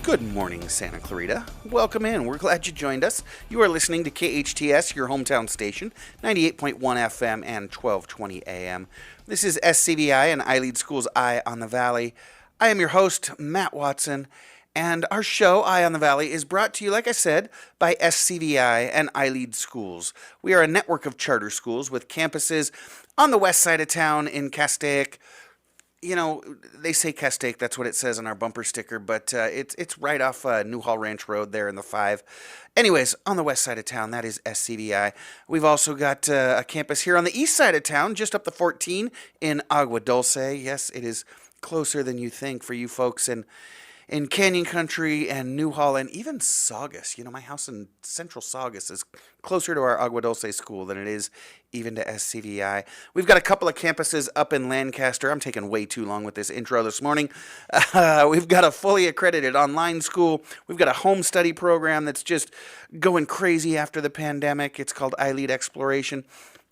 Good morning, Santa Clarita. Welcome in. We're glad you joined us. You are listening to KHTS, your hometown station, 98.1 FM and 1220 AM. This is SCVi and iLead School's Eye on the Valley. I am your host, Matt Watson, and our show, Eye on the Valley, is brought to you, like I said, by SCVi and iLead Schools. We are a network of charter schools with campuses on the west side of town in Castaic. You know, they say Castaic, that's what it says on our bumper sticker, but it's right off Newhall Ranch Road there in the 5. Anyways, on the west side of town, that is SCVi. We've also got a campus here on the east side of town, just up the 14 in Agua Dulce. Yes, it is closer than you think for you folks in Canyon Country and Newhall and even Saugus. You know, my house in central Saugus is closer to our Agua Dulce school than it is even to SCVi. We've got a couple of campuses up in Lancaster. I'm taking way too long with this intro this morning. We've got a fully accredited online school. We've got a home study program that's just going crazy after the pandemic. It's called iLead Exploration.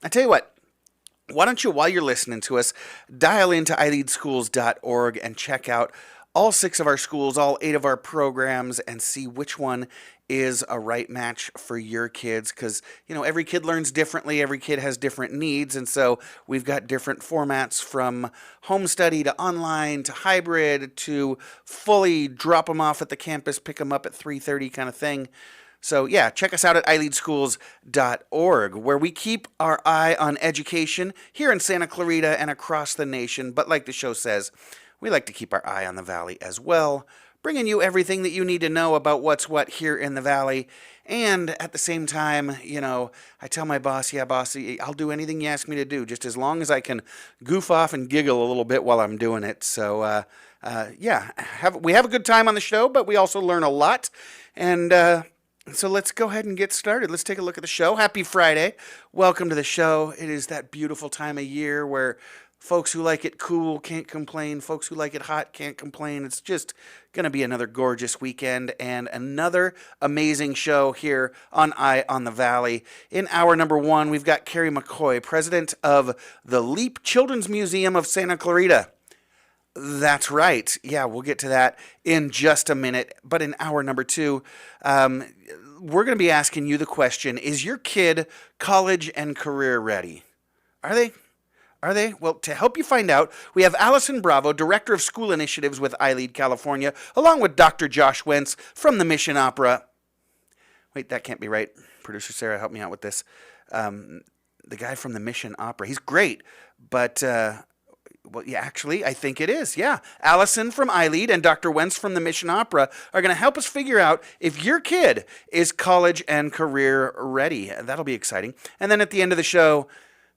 I tell you what, why don't you, while you're listening to us, dial into iLeadschools.org and check out all 6 of our schools, all 8 of our programs, and see which one is a right match for your kids. Because, you know, every kid learns differently. Every kid has different needs. And so we've got different formats from home study to online to hybrid to fully drop them off at the campus, pick them up at 3:30 kind of thing. So, yeah, check us out at iLeadschools.org, where we keep our eye on education here in Santa Clarita and across the nation. But like the show says, we like to keep our eye on the Valley as well, bringing you everything that you need to know about what's what here in the Valley. And at the same time, you know, I tell my boss, yeah, bossy, I'll do anything you ask me to do, just as long as I can goof off and giggle a little bit while I'm doing it. So, yeah, we have a good time on the show, but we also learn a lot. And so let's go ahead and get started. Let's take a look at the show. Happy Friday. Welcome to the show. It is that beautiful time of year where folks who like it cool can't complain. Folks who like it hot can't complain. It's just going to be another gorgeous weekend and another amazing show here on Eye on the Valley. In hour number 1, we've got Kari McCoy, president of the Leap Children's Museum of Santa Clarita. That's right. Yeah, we'll get to that in just a minute. But in hour number 2, we're going to be asking you the question, is your kid college and career ready? Are they? Are they? Well, to help you find out, we have Allison Bravo, Director of School Initiatives with iLead California, along with Dr. Josh Wentz from the Mission Opera. Wait, that can't be right. Producer Sarah, help me out with this. The guy from the Mission Opera, he's great, but, well, yeah, actually, I think it is, yeah. Allison from iLead and Dr. Wentz from the Mission Opera are going to help us figure out if your kid is college and career ready. That'll be exciting. And then at the end of the show,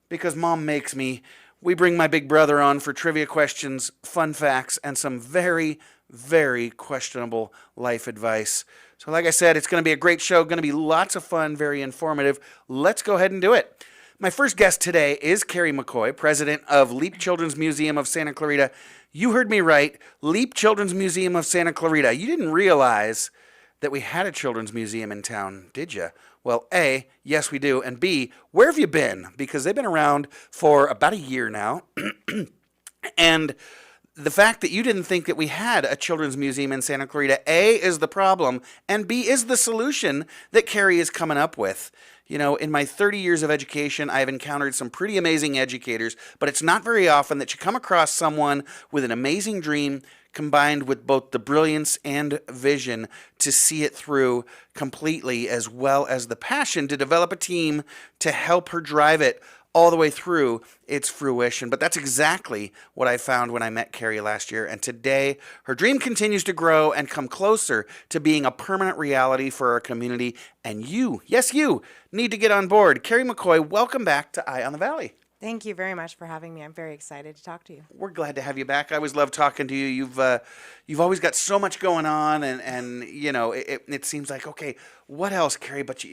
because Mom makes me, we bring my big brother on for trivia questions, fun facts, and some very, very questionable life advice. So like I said, it's going to be a great show, going to be lots of fun, very informative. Let's go ahead and do it. My first guest today is Kari McCoy, president of Leap Children's Museum of Santa Clarita. You heard me right, Leap Children's Museum of Santa Clarita. You didn't realize that we had a children's museum in town, did you? Well, A, yes we do, and B, where have you been? Because they've been around for about a year now, and the fact that you didn't think that we had a children's museum in Santa Clarita, A, is the problem, and B, is the solution that Kari is coming up with. You know, in my 30 years of education, I've encountered some pretty amazing educators, but it's not very often that you come across someone with an amazing dream combined with both the brilliance and vision to see it through completely, as well as the passion to develop a team to help her drive it all the way through its fruition. But that's exactly what I found when I met Kari last year. And today, her dream continues to grow and come closer to being a permanent reality for our community. And you, yes, you, need to get on board. Kari McCoy, welcome back to Eye on the Valley. Thank you very much for having me. I'm very excited to talk to you. We're glad to have you back. I always love talking to you. You've always got so much going on, and you know, it seems like, okay, what else, Kari? But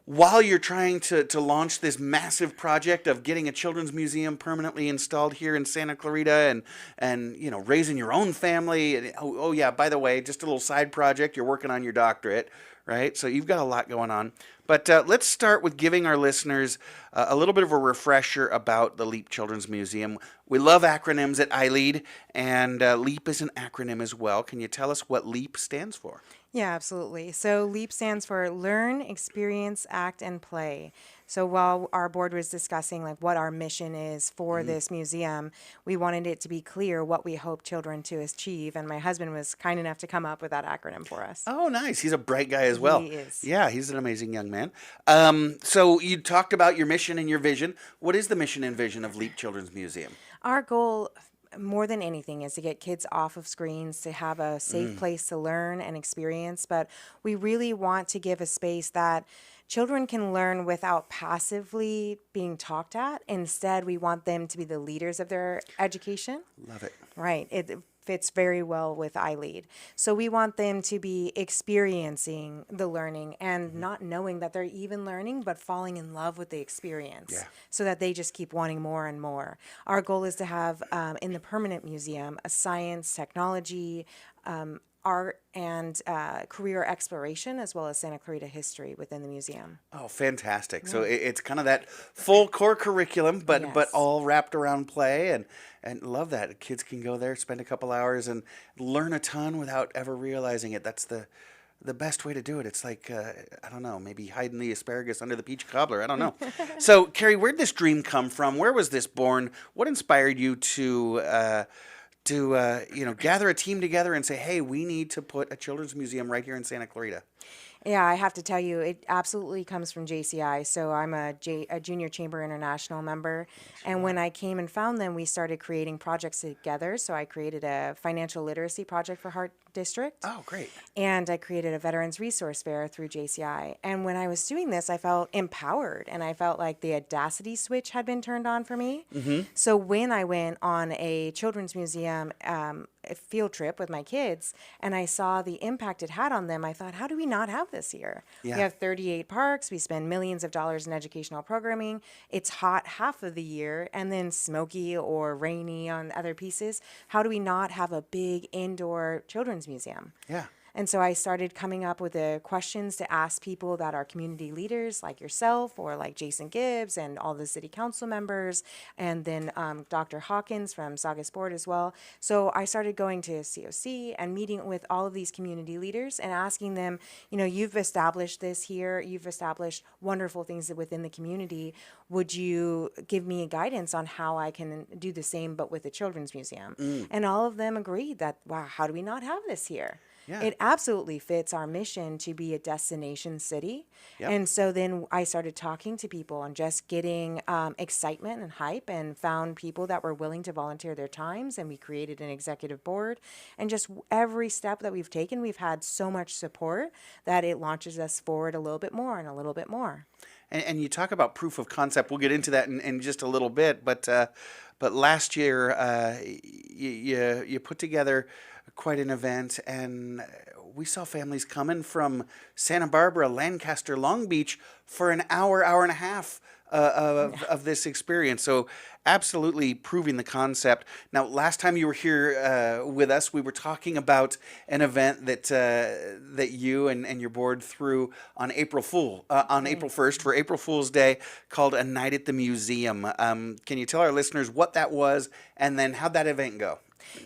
while you're trying to launch this massive project of getting a children's museum permanently installed here in Santa Clarita, and you know, raising your own family. And, oh yeah, by the way, just a little side project. You're working on your doctorate, right? So you've got a lot going on. But let's start with giving our listeners a little bit of a refresher about the LEAP Children's Museum. We love acronyms at iLead, and LEAP is an acronym as well. Can you tell us what LEAP stands for? Yeah, absolutely. So LEAP stands for Learn, Experience, Act, and Play. So while our board was discussing like what our mission is for this museum, we wanted it to be clear what we hope children to achieve. And my husband was kind enough to come up with that acronym for us. Oh, nice. He's a bright guy as well. He is. Yeah, he's an amazing young man. So you talked about your mission and your vision. What is the mission and vision of LEAP Children's Museum? Our goal, more than anything, is to get kids off of screens, to have a safe place to learn and experience. But we really want to give a space that children can learn without passively being talked at. Instead, we want them to be the leaders of their education. Love it. Right. It fits very well with iLead. So we want them to be experiencing the learning and not knowing that they're even learning, but falling in love with the experience so that they just keep wanting more and more. Our goal is to have in the permanent museum a science, technology, art, and career exploration, as well as Santa Clarita history within the museum. Oh, fantastic. So it's kind of that full core curriculum, but Yes. all wrapped around play, and love that. Kids can go there, spend a couple hours, and learn a ton without ever realizing it. That's the best way to do it. It's like, I don't know, maybe hiding the asparagus under the peach cobbler. I don't know. So, Kari, where'd this dream come from? Where was this born? What inspired you to gather a team together and say, hey, we need to put a children's museum right here in Santa Clarita? Yeah, I have to tell you, it absolutely comes from JCI. So I'm a Junior Chamber International member. And when I came and found them, we started creating projects together. So I created a financial literacy project for Hart District. Oh, great. And I created a Veterans Resource Fair through JCI. And when I was doing this, I felt empowered. And I felt like the audacity switch had been turned on for me. So when I went on a children's museum a field trip with my kids and I saw the impact it had on them, I thought, how do we not have this here? Yeah. We have 38 parks. We spend millions of dollars in educational programming. It's hot half of the year and then smoky or rainy on other pieces. How do we not have a big indoor children's museum? Yeah. And so I started coming up with the questions to ask people that are community leaders like yourself or like Jason Gibbs and all the city council members, and then Dr. Hawkins from Saugus Board as well. So I started going to COC and meeting with all of these community leaders and asking them, you've established this here, you've established wonderful things within the community. Would you give me guidance on how I can do the same but with the Children's Museum? And all of them agreed that, wow, how do we not have this here? Yeah. It absolutely fits our mission to be a destination city. Yep. And so then I started talking to people and just getting excitement and hype, and found people that were willing to volunteer their times. And we created an executive board. And just every step that we've taken, we've had so much support that it launches us forward a little bit more and a little bit more. And you talk about proof of concept. We'll get into that in just a little bit. But last year, you put together quite an event, and we saw families coming from Santa Barbara, Lancaster, Long Beach for an hour and a half of this experience. So absolutely proving the concept. Now, last time you were here with us, we were talking about an event that you and your board threw on April 1st for April Fool's Day, called A Night at the Museum. Can you tell our listeners what that was, and then how'd that event go?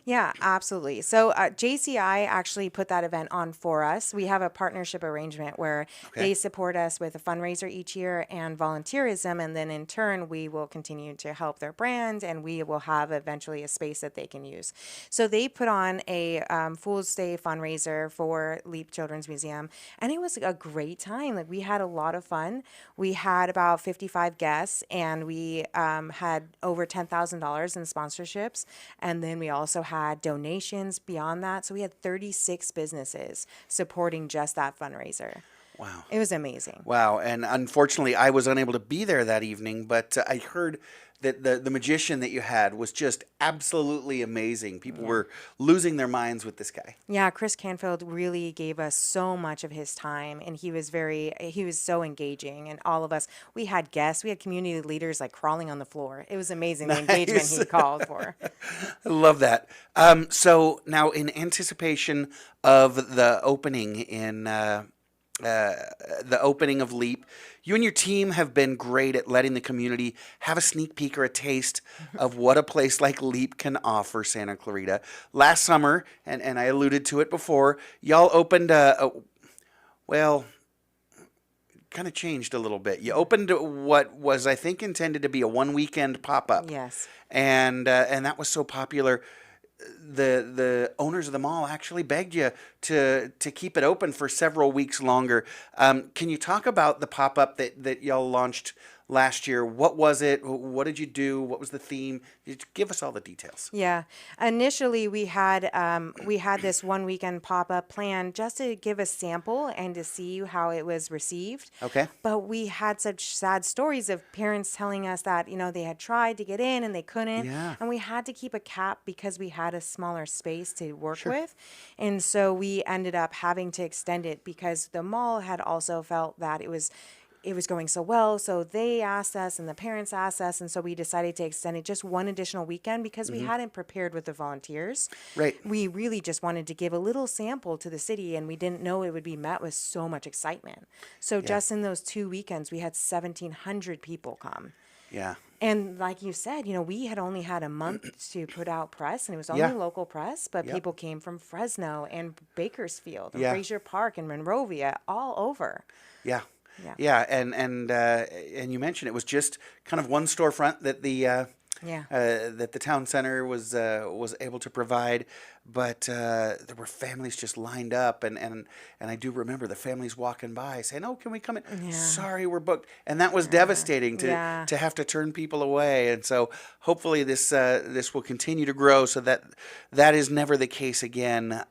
Yeah, absolutely. So JCI actually put that event on for us. We have a partnership arrangement where they support us with a fundraiser each year and volunteerism, and then in turn we will continue to help their brand, and we will have eventually a space that they can use. So they put on a Fool's Day fundraiser for LEAP Children's Museum, and it was a great time. Like, we had a lot of fun. We had about 55 guests, and we had over $10,000 in sponsorships, and then we also had donations beyond that. So we had 36 businesses supporting just that fundraiser. Wow. It was amazing. Wow. And unfortunately, I was unable to be there that evening, but I heard that the magician that you had was just absolutely amazing. People were losing their minds with this guy. Yeah, Chris Canfield really gave us so much of his time, and he was so engaging, and all of us, we had guests, we had community leaders like crawling on the floor. It was amazing, the engagement he called for. I love that. So now, in anticipation of the opening in the opening of Leap. You and your team have been great at letting the community have a sneak peek or a taste of what a place like Leap can offer Santa Clarita. Last summer, and I alluded to it before, y'all opened well, kind of changed a little bit. You opened what was, I think, intended to be a one weekend pop up. Yes. And that was so popular. The owners of the mall actually begged you to keep it open for several weeks longer. Can you talk about the pop up that y'all launched last year? What was it? What did you do? What was the theme? Give us all the details. Yeah. Initially, we had this one weekend pop up plan just to give a sample and to see how it was received. Okay. But we had such sad stories of parents telling us that they had tried to get in and they couldn't, Yeah. and we had to keep a cap because we had a smaller space to work with, and so we ended up having to extend it because the mall had also felt that it was going so well. So they asked us and the parents asked us. And so we decided to extend it just one additional weekend because we hadn't prepared with the volunteers. Right. We really just wanted to give a little sample to the city, and we didn't know it would be met with so much excitement. So just in those 2 weekends, we had 1,700 people come. Yeah. And like you said, we had only had a month to put out press, and it was only local press, but people came from Fresno and Bakersfield and Frazier Park and Monrovia, all over. Yeah. Yeah, and you mentioned it was just kind of one storefront that the town center was able to provide, but there were families just lined up, and I do remember the families walking by saying, "Oh, can we come in?" Yeah. Sorry, we're booked, and that was devastating to have to turn people away. And so hopefully this will continue to grow so that is never the case again.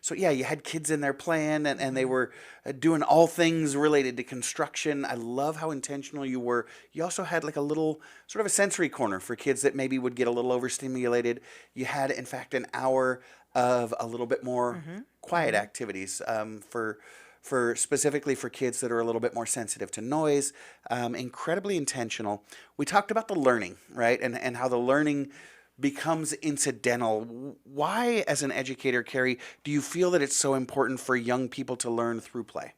So yeah, you had kids in there playing, and they were doing all things related to construction. I love how intentional you were. You also had like a little sort of a sensory corner for kids that maybe would get a little overstimulated. You had, in fact, an hour of a little bit more quiet activities for specifically for kids that are a little bit more sensitive to noise. Incredibly intentional. We talked about the learning, right, and how the learning becomes incidental. Why, as an educator, Kari, do you feel that it's so important for young people to learn through play?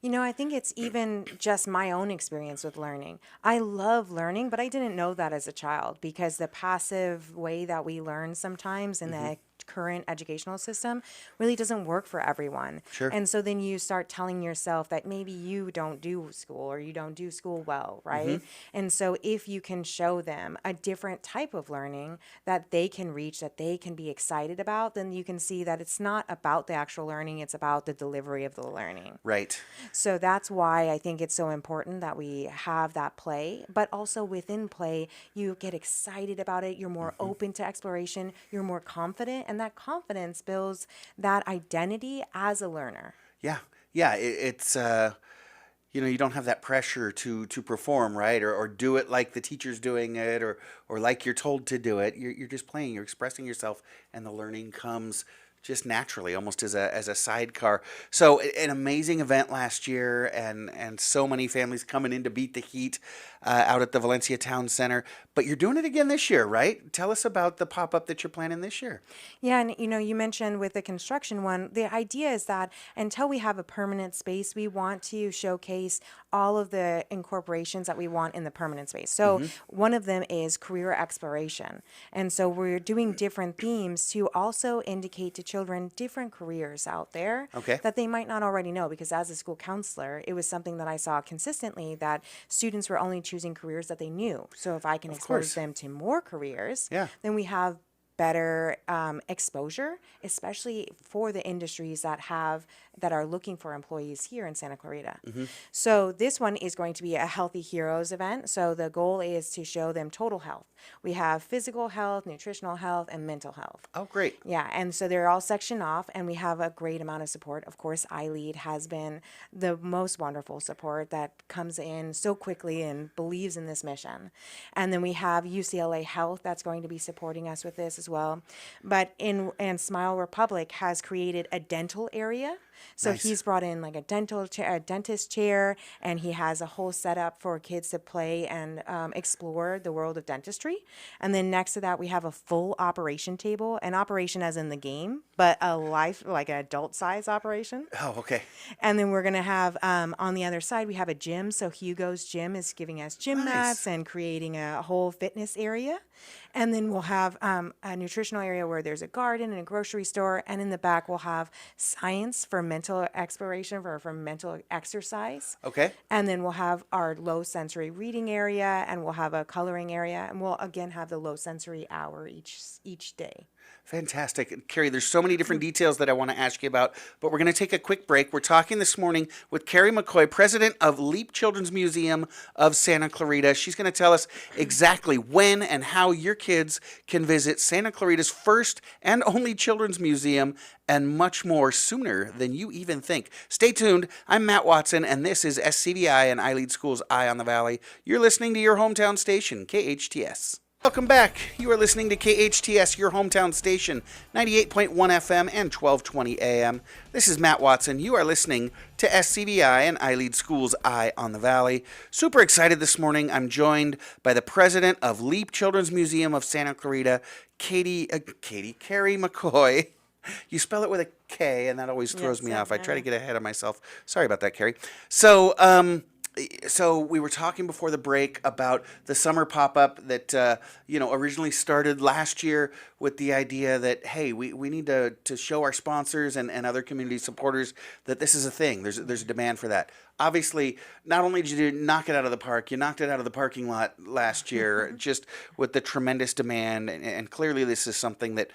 I think it's even just my own experience with learning. I love learning, but I didn't know that as a child because the passive way that we learn sometimes in the current educational system really doesn't work for everyone. Sure. And so then you start telling yourself that maybe you don't do school or you don't do school well, right? And so if you can show them a different type of learning that they can reach, that they can be excited about, then you can see that it's not about the actual learning, it's about the delivery of the learning. Right. So that's why I think it's so important that we have that play, but also within play, you get excited about it, you're more open to exploration, you're more confident, and that confidence builds that identity as a learner. Yeah. Yeah. It's you don't have that pressure to perform, right, or do it like the teacher's doing it, or like you're told to do it. You're just playing, you're expressing yourself, and the learning comes just naturally, almost as a sidecar. So an amazing event last year, and so many families coming in to beat the heat out at the Valencia Town Center. But you're doing it again this year, right? Tell us about the pop-up that you're planning this year. Yeah, and you mentioned with the construction one, the idea is that until we have a permanent space, we want to showcase all of the incorporations that we want in the permanent space. So one of them is career exploration. And so we're doing different themes to also indicate to children different careers out there that they might not already know, because as a school counselor, it was something that I saw consistently that students were only choosing careers that they knew. So if I can expose them to more careers, then we have better exposure, especially for the industries that are looking for employees here in Santa Clarita. So this one is going to be a Healthy Heroes event. So the goal is to show them total health. We have physical health, nutritional health, and mental health. Oh, great. Yeah, and so they're all sectioned off, and we have a great amount of support. Of course, iLead has been the most wonderful support that comes in so quickly and believes in this mission. And then we have UCLA Health that's going to be supporting us with this as well. But and Smile Republic has created a dental area. So he's brought in like a dentist chair, and he has a whole setup for kids to play and explore the world of dentistry. And then next to that, we have a full operation table, an operation as in the game. but like an adult size operation. Oh, okay. And then we're going to have, on the other side, we have a gym. So Hugo's Gym is giving us gym mats and creating a whole fitness area. And then we'll have a nutritional area where there's a garden and a grocery store. And in the back, we'll have science for mental exploration, for mental exercise. Okay. And then we'll have our low sensory reading area, and we'll have a coloring area. And we'll, again, have the low sensory hour each day. Fantastic. Kari, there's so many different details that I want to ask you about, but we're going to take a quick break. We're talking this morning with Kari McCoy, president of Leap Children's Museum of Santa Clarita. She's going to tell us exactly when and how your kids can visit Santa Clarita's first and only children's museum, and much more sooner than you even think. Stay tuned. I'm Matt Watson, and this is SCVi and iLead School's Eye on the Valley. You're listening to your hometown station, KHTS. Welcome back. You are listening to KHTS, your hometown station, 98.1 FM and 1220 AM. This is Matt Watson. You are listening to SCVi and iLead School's Eye on the Valley. Super excited this morning. I'm joined by the president of Leap Children's Museum of Santa Clarita, Kari McCoy. You spell it with a K, and that always throws me off. I try to get ahead of myself. Sorry about that, Kari. So we were talking before the break about the summer pop-up that, originally started last year with the idea that, hey, we need to show our sponsors and other community supporters that this is a thing. There's a demand for that. Obviously, not only did you knock it out of the park, you knocked it out of the parking lot last year just with the tremendous demand. And clearly this is something that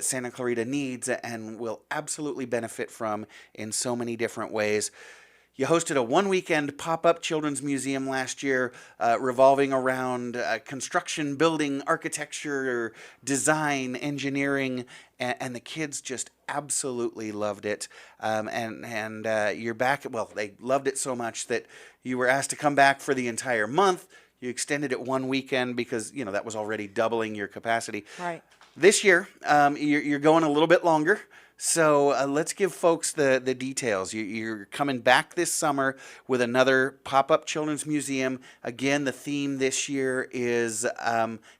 Santa Clarita needs and will absolutely benefit from in so many different ways. You hosted a one-weekend pop-up children's museum last year revolving around construction, building, architecture, design, engineering, and the kids just absolutely loved it. And you're back. Well, they loved it so much that you were asked to come back for the entire month. You extended it one weekend because, that was already doubling your capacity. Right. This year, you're going a little bit longer. So let's give folks the details. You're coming back this summer with another pop-up children's museum. Again, the theme this year is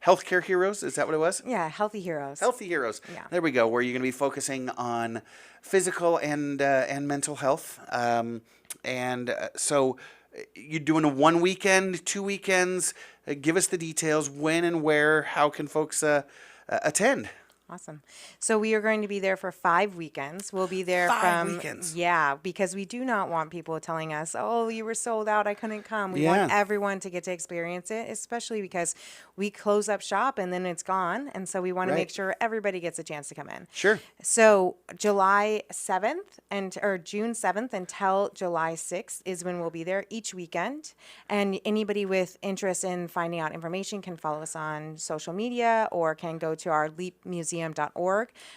healthcare heroes. Is that what it was? Yeah, healthy heroes. Healthy heroes. Yeah. There we go. Where you're going to be focusing on physical and mental health. So you're doing a one weekend, 2 weekends. Give us the details. When and where? How can folks attend? Awesome. So we are going to be there for 5 weekends. We'll be there Five weekends. Yeah, because we do not want people telling us, oh, you were sold out, I couldn't come. We want everyone to get to experience it, especially because we close up shop and then it's gone. And so we want to make sure everybody gets a chance to come in. Sure. So July 7th or June 7th until July 6th is when we'll be there each weekend. And anybody with interest in finding out information can follow us on social media or can go to our leapmuseum.org,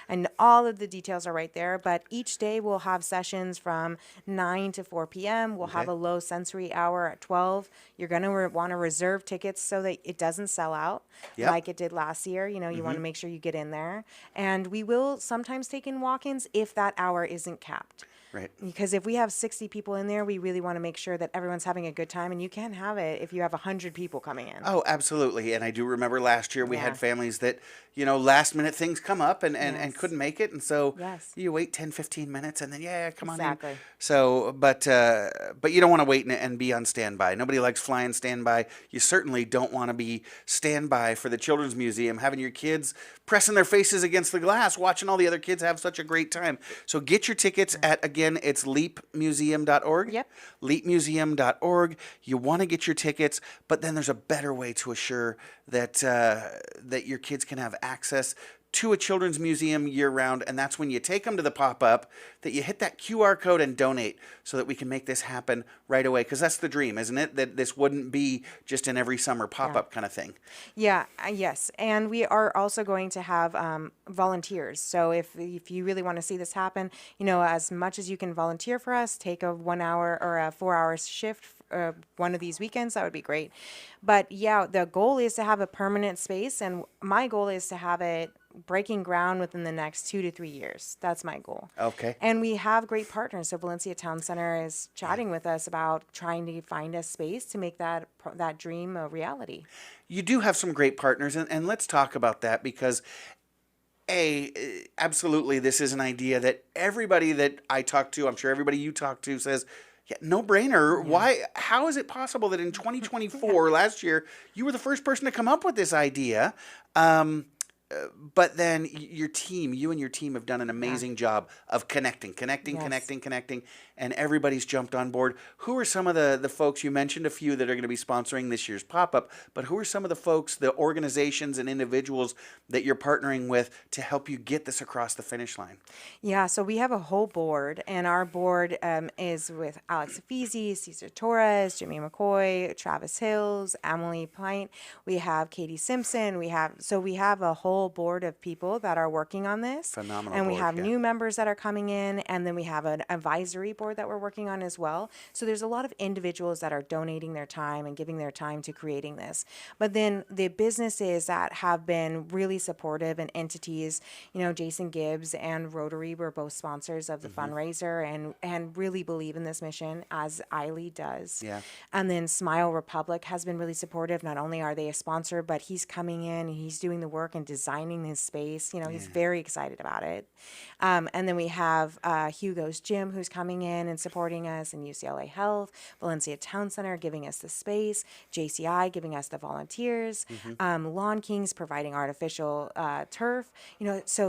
and all of the details are right there. But each day we'll have sessions from 9 to 4 p.m. We'll have a low sensory hour at 12. You're going to want to reserve tickets so that it doesn't sell out like it did last year. You want to make sure you get in there. And we will sometimes take in walk-ins if that hour isn't capped. Right. Because if we have 60 people in there, we really want to make sure that everyone's having a good time, and you can't have it if you have 100 people coming in. Oh, absolutely. And I do remember last year we had families that, last minute things come up and couldn't make it. And so you wait 10, 15 minutes and then, come on in. Exactly. So, but you don't want to wait and be on standby. Nobody likes flying standby. You certainly don't want to be standby for the Children's Museum, having your kids pressing their faces against the glass, watching all the other kids have such a great time. So get your tickets at, again, it's leapmuseum.org. Yep. Leapmuseum.org. You want to get your tickets, but then there's a better way to assure that that your kids can have access to a children's museum year-round, and that's when you take them to the pop-up, that you hit that QR code and donate so that we can make this happen right away, because that's the dream, isn't it? That this wouldn't be just an every summer pop-up kind of thing. Yeah, yes, and we are also going to have volunteers. So if you really want to see this happen, as much as you can volunteer for us, take a 1 hour or a 4 hour shift one of these weekends, that would be great. But the goal is to have a permanent space, and my goal is to have it breaking ground within the next 2 to 3 years. That's my goal. Okay. And we have great partners. So Valencia Town Center is chatting with us about trying to find a space to make that dream a reality. You do have some great partners, and let's talk about that, because Absolutely, this is an idea that everybody that I talk to, I'm sure everybody you talk to says, yeah, no brainer. Yeah. Why? How is it possible that in 2024, last year, you were the first person to come up with this idea? But then you and your team have done an amazing job of connecting, and everybody's jumped on board. Who are some of the folks, you mentioned a few that are going to be sponsoring this year's pop-up, but who are some of the folks, the organizations and individuals that you're partnering with to help you get this across the finish line? Yeah, so we have a whole board, and our board is with Alex Affizi, Cesar Torres, Jimmy McCoy, Travis Hills, Emily Pint. We have Katie Simpson. We have a whole board of people that are working on this. Phenomenal. And we have new members that are coming in, and then we have an advisory board that we're working on as well. So there's a lot of individuals that are donating their time and giving their time to creating this. But then the businesses that have been really supportive and entities, Jason Gibbs and Rotary were both sponsors of the fundraiser and really believe in this mission, as iLead does. Yeah. And then Smile Republic has been really supportive. Not only are they a sponsor, but he's coming in and he's doing the work and designing his space. He's very excited about it. And then we have Hugo's Gym, who's coming in and supporting us, and UCLA Health, Valencia Town Center giving us the space, JCI giving us the volunteers, Lawn Kings providing artificial turf.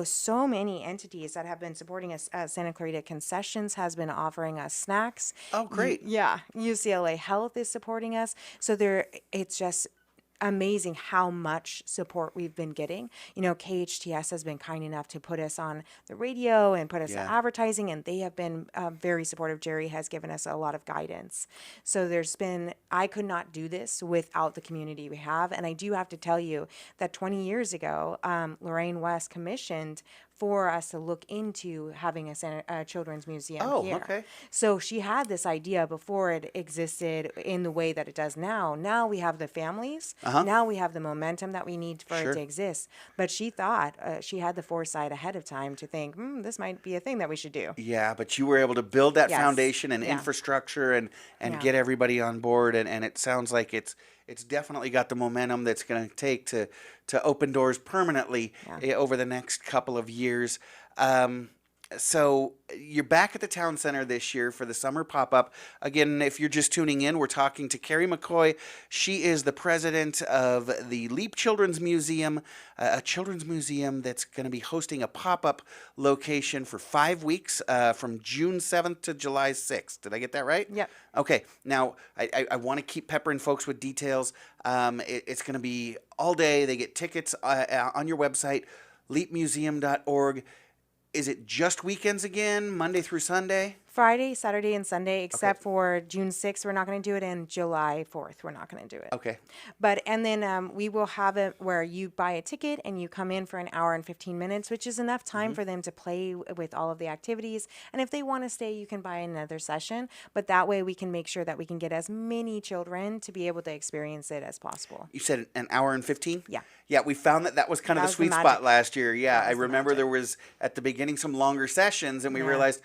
So many entities that have been supporting us. Santa Clarita Concessions has been offering us snacks. Oh, great. Yeah. UCLA Health is supporting us. So it's just amazing how much support we've been getting. KHTS has been kind enough to put us on the radio and put us in advertising, and they have been very supportive. Jerry has given us a lot of guidance. So I could not do this without the community we have. And I do have to tell you that 20 years ago, Lorraine West commissioned for us to look into having a children's museum here. Okay. So she had this idea before it existed in the way that it does now. Now we have the families. Now we have the momentum that we need for it to exist. But she thought, she had the foresight ahead of time to think, this might be a thing that we should do. Yeah, but you were able to build that foundation and infrastructure and get everybody on board. And it sounds like it's definitely got the momentum that's going to take to open doors permanently over the next couple of years. So you're back at the town center this year for the summer pop-up. Again, if you're just tuning in, we're talking to Kari McCoy. She is the president of the Leap Children's Museum, a children's museum that's going to be hosting a pop-up location for 5 weeks from June 7th to July 6th. Did I get that right? Yep. Okay. Now, I want to keep peppering folks with details. It's going to be all day. They get tickets on your website, leapmuseum.org. Is it just weekends again, Monday through Sunday? Friday, Saturday, and Sunday, except for June 6th, we're not going to do it, and July 4th, we're not going to do it. Okay. And then we will have it where you buy a ticket and you come in for an hour and 15 minutes, which is enough time for them to play with all of the activities. And if they want to stay, you can buy another session. But that way we can make sure that we can get as many children to be able to experience it as possible. You said an hour and 15? Yeah. Yeah, we found that was kind of the sweet spot last year. Yeah, I remember there was, at the beginning, some longer sessions, and we realized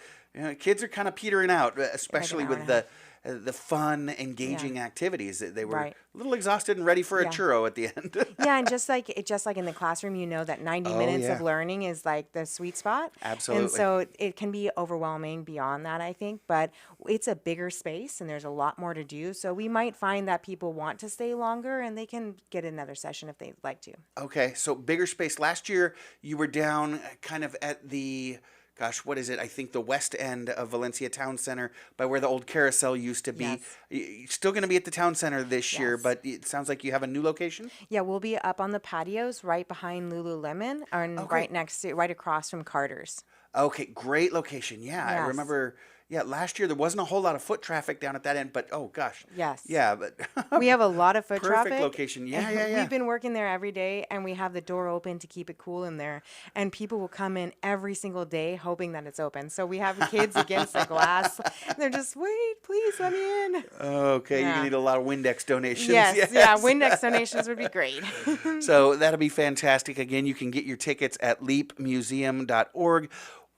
kids are kind of petering out, especially with the fun, engaging activities. They were a little exhausted and ready for a churro at the end. And just like in the classroom, that 90 minutes of learning is like the sweet spot. Absolutely. And so it can be overwhelming beyond that, I think, but it's a bigger space and there's a lot more to do. So we might find that people want to stay longer and they can get another session if they'd like to. Okay, so bigger space. Last year, you were down kind of at the... Gosh, what is it? I think the west end of Valencia Town Center, by where the old carousel used to be. Yes. You're still going to be at the town center this year, but it sounds like you have a new location? Yeah, we'll be up on the patios right behind Lululemon and right across from Carter's. Okay, great location. Yeah, I remember... Yeah, last year there wasn't a whole lot of foot traffic down at that end, but oh gosh. Yes. Yeah, but we have a lot of foot traffic. Perfect location. Yeah. We've been working there every day, and we have the door open to keep it cool in there. And people will come in every single day hoping that it's open. So we have kids against the glass. And they're just, wait, please let me in. Okay, you need a lot of Windex donations. Yes. Yeah, Windex donations would be great. So that'll be fantastic. Again, you can get your tickets at leapmuseum.org.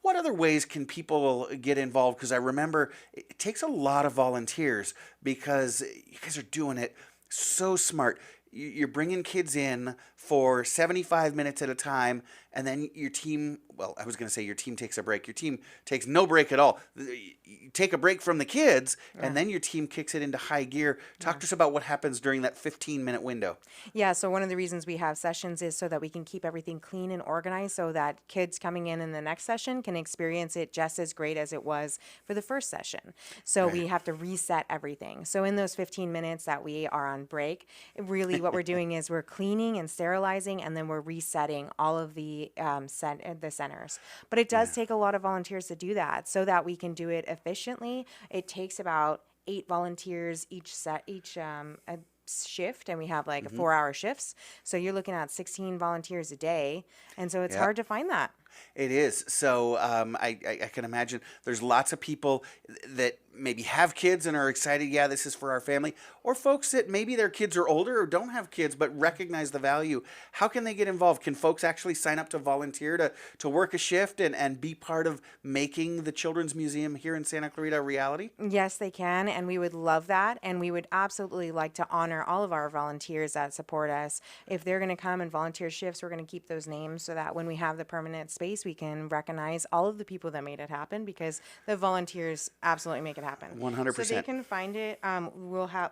What other ways can people get involved? Because I remember it takes a lot of volunteers because you guys are doing it so smart. you're bringing kids in for 75 minutes at a time, and then your team, well, I was going to say your team takes a break. Your team takes no break at all. You take a break from the kids, and then your team kicks it into high gear. Talk to us about what happens during that 15-minute window. Yeah, so one of the reasons we have sessions is so that we can keep everything clean and organized so that kids coming in the next session can experience it just as great as it was for the first session. So we have to reset everything. So in those 15 minutes that we are on break, really what we're doing is we're cleaning and sterilizing, and then we're resetting all of the centers. But it does take a lot of volunteers to do that so that we can do it efficiently. It takes about 8 volunteers each shift, and we have like 4-hour shifts. So you're looking at 16 volunteers a day, and so it's hard to find that. It is. So I can imagine there's lots of people that maybe have kids and are excited, yeah, this is for our family, or folks that maybe their kids are older or don't have kids but recognize the value. How can they get involved? Can folks actually sign up to volunteer to work a shift and be part of making the Children's Museum here in Santa Clarita a reality? Yes, they can, and we would love that, and we would absolutely like to honor all of our volunteers that support us. If they're going to come and volunteer shifts, we're going to keep those names so that when we have the permanent space, we can recognize all of the people that made it happen, because the volunteers absolutely make it happen. 100%. So they can find it.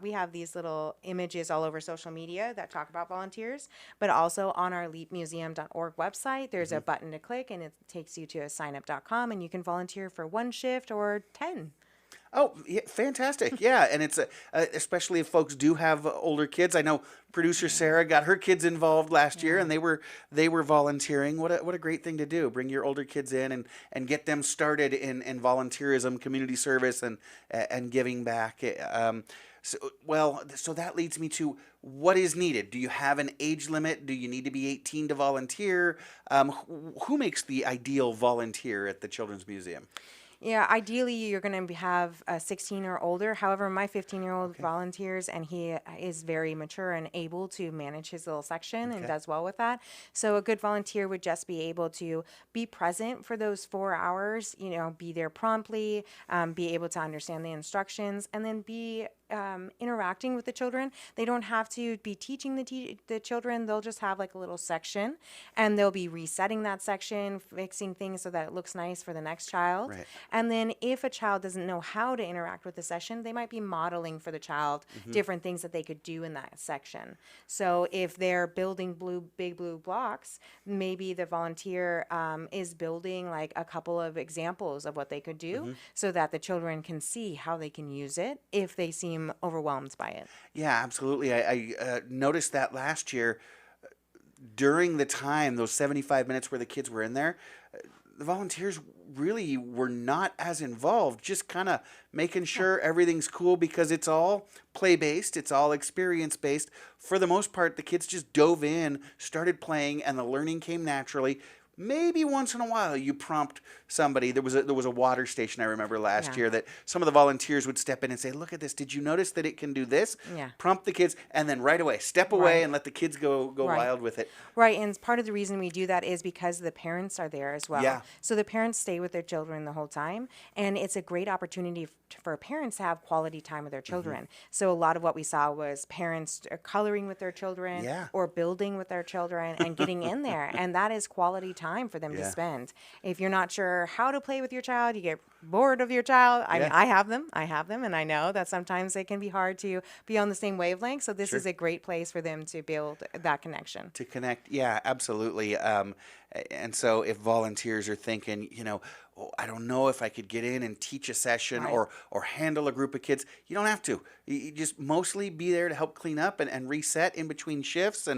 We have these little images all over social media that talk about volunteers, but also on our leapmuseum.org website, there's a button to click, and it takes you to a signup.com, and you can volunteer for 1 shift or 10. Oh, yeah, fantastic. Yeah, and it's especially if folks do have older kids. I know producer Sarah got her kids involved last year, and they were volunteering. What a great thing to do. Bring your older kids in and get them started in volunteerism, community service, and giving back. So that leads me to what is needed. Do you have an age limit? Do you need to be 18 to volunteer? Who makes the ideal volunteer at the Children's Museum? Yeah, ideally you're going to have a 16 or older. However, my 15-year-old volunteers, and he is very mature and able to manage his little section and does well with that. So a good volunteer would just be able to be present for those 4 hours, be there promptly, be able to understand the instructions, and then be interacting with the children. They don't have to be teaching the children. They'll just have like a little section, and they'll be resetting that section, fixing things so that it looks nice for the next child. Right. And then if a child doesn't know how to interact with the session, they might be modeling for the child different things that they could do in that section. So if they're building big blue blocks, maybe the volunteer is building like a couple of examples of what they could do so that the children can see how they can use it if they seem overwhelmed by it. Yeah, absolutely. I noticed that last year during the time, those 75 minutes where the kids were in there, the volunteers really were not as involved, just kind of making sure everything's cool, because it's all play-based, it's all experience-based. For the most part, the kids just dove in, started playing, and the learning came naturally. Maybe once in a while you prompt somebody. There was a water station I remember last year that some of the volunteers would step in and say, "Look at this. Did you notice that it can do this?" Yeah. Prompt the kids, and then right away step away and let the kids go wild with it. Right, and part of the reason we do that is because the parents are there as well. Yeah. So the parents stay with their children the whole time, and it's a great opportunity for parents to have quality time with their children. So a lot of what we saw was parents coloring with their children or building with their children and getting in there, and that is quality time for them to spend. If you're not sure how to play with your child, you get bored of your child. I mean, I have them, and I know that sometimes it can be hard to be on the same wavelength. So this is a great place for them to build that connection. To connect, yeah, absolutely. And so if volunteers are thinking, I don't know if I could get in and teach a session or handle a group of kids, you don't have to. You just mostly be there to help clean up and reset in between shifts,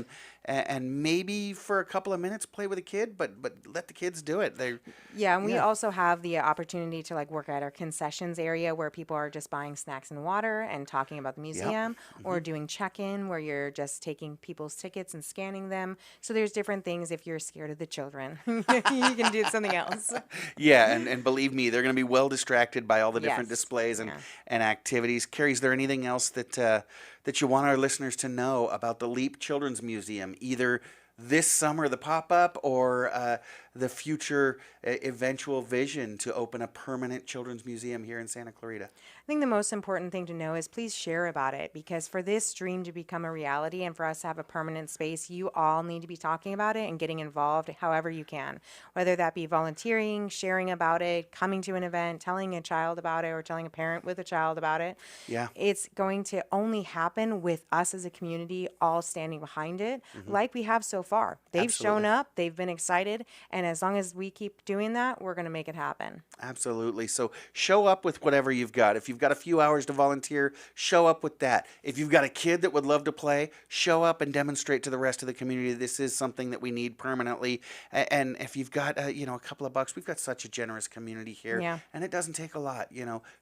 and maybe for a couple of minutes play with a kid, but let the kids do it. And we also have the opportunity to like work at our concessions area where people are just buying snacks and water and talking about the museum, or doing check-in where you're just taking people's tickets and scanning them. So there's different things. If you're scared of the children, you can do something else. Yeah, and believe me, they're going to be well distracted by all the different displays and activities. Carrie, is there anything else that you want our listeners to know about the Leap Children's Museum, either this summer, the pop-up, or the future eventual vision to open a permanent children's museum here in Santa Clarita? I think the most important thing to know is please share about it, because for this dream to become a reality and for us to have a permanent space, you all need to be talking about it and getting involved however you can, whether that be volunteering, sharing about it, coming to an event, telling a child about it, or telling a parent with a child about it. Yeah. It's going to only happen with us as a community all standing behind it, like we have so far. They've Absolutely. shown up, they've been excited, and as long as we keep doing that, we're going to make it happen. Absolutely. So show up with whatever you've got. If you've got a few hours to volunteer, show up with that. If you've got a kid that would love to play, show up and demonstrate to the rest of the community this is something that we need permanently. And if you've got a couple of bucks, we've got such a generous community here, Yeah. and it doesn't take a lot.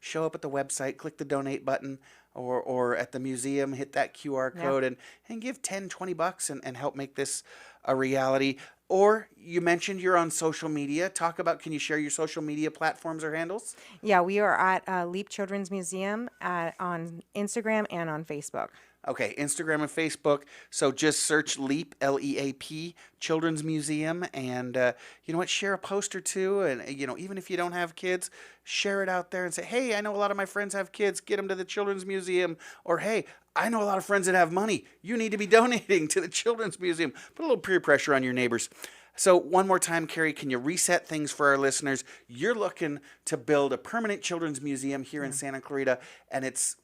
Show up at the website, click the donate button, or at the museum, hit that QR code and give 10, 20 bucks and help make this a reality. Or you mentioned you're on social media. Can you share your social media platforms or handles? Yeah, we are at Leap Children's Museum on Instagram and on Facebook. Okay, Instagram and Facebook. So just search LEAP, L-E-A-P, Children's Museum, and you know what? Share a post or two, and even if you don't have kids, share it out there and say, hey, I know a lot of my friends have kids. Get them to the Children's Museum. Or hey, I know a lot of friends that have money. You need to be donating to the Children's Museum. Put a little peer pressure on your neighbors. So one more time, Kari, can you reset things for our listeners? You're looking to build a permanent children's museum here in Santa Clarita, and it's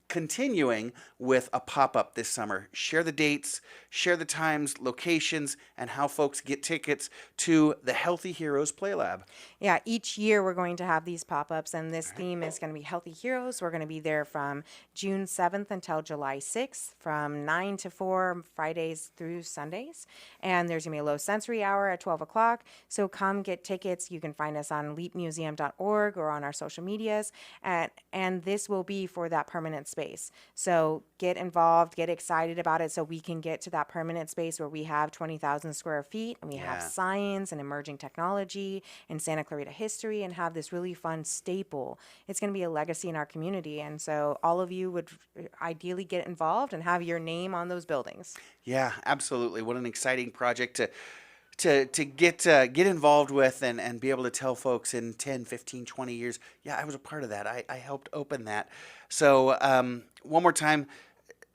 continuing with a pop-up this summer. Share the dates, share the times, locations, and how folks get tickets to the Healthy Heroes Play Lab. Yeah, each year we're going to have these pop-ups, and this theme is going to be Healthy Heroes. We're going to be there from June 7th until July 6th, from 9 to 4, Fridays through Sundays. And there's going to be a low sensory hour at 12 o'clock. So come get tickets. You can find us on leapmuseum.org or on our social medias. And this will be for that permanent space. So get involved, get excited about it so we can get to that permanent space where we have 20,000 square feet and we have science and emerging technology and Santa Clarita history and have this really fun staple. It's going to be a legacy in our community. And so all of you would ideally get involved and have your name on those buildings. Yeah, absolutely. What an exciting project to get involved with and be able to tell folks in 10, 15, 20 years, yeah, I was a part of that. I helped open that. So one more time,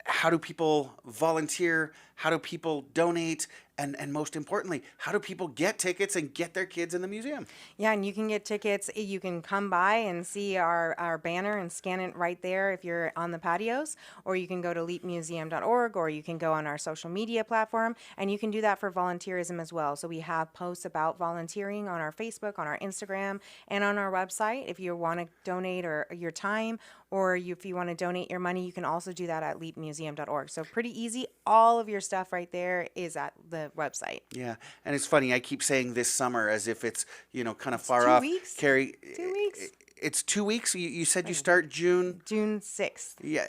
how do people volunteer? How do people donate? And most importantly, how do people get tickets and get their kids in the museum? Yeah, and you can get tickets. You can come by and see our banner and scan it right there if you're on the patios, or you can go to leapmuseum.org, or you can go on our social media platform, and you can do that for volunteerism as well. So we have posts about volunteering on our Facebook, on our Instagram, and on our website. If you want to donate or your time, or if you want to donate your money, you can also do that at leapmuseum.org. So pretty easy. All of your stuff right there is at the website. Yeah, and it's funny. I keep saying this summer as if it's kind of far 2 off. weeks. Kari, 2 weeks. It's 2 weeks. You said you start June 6th. Yeah,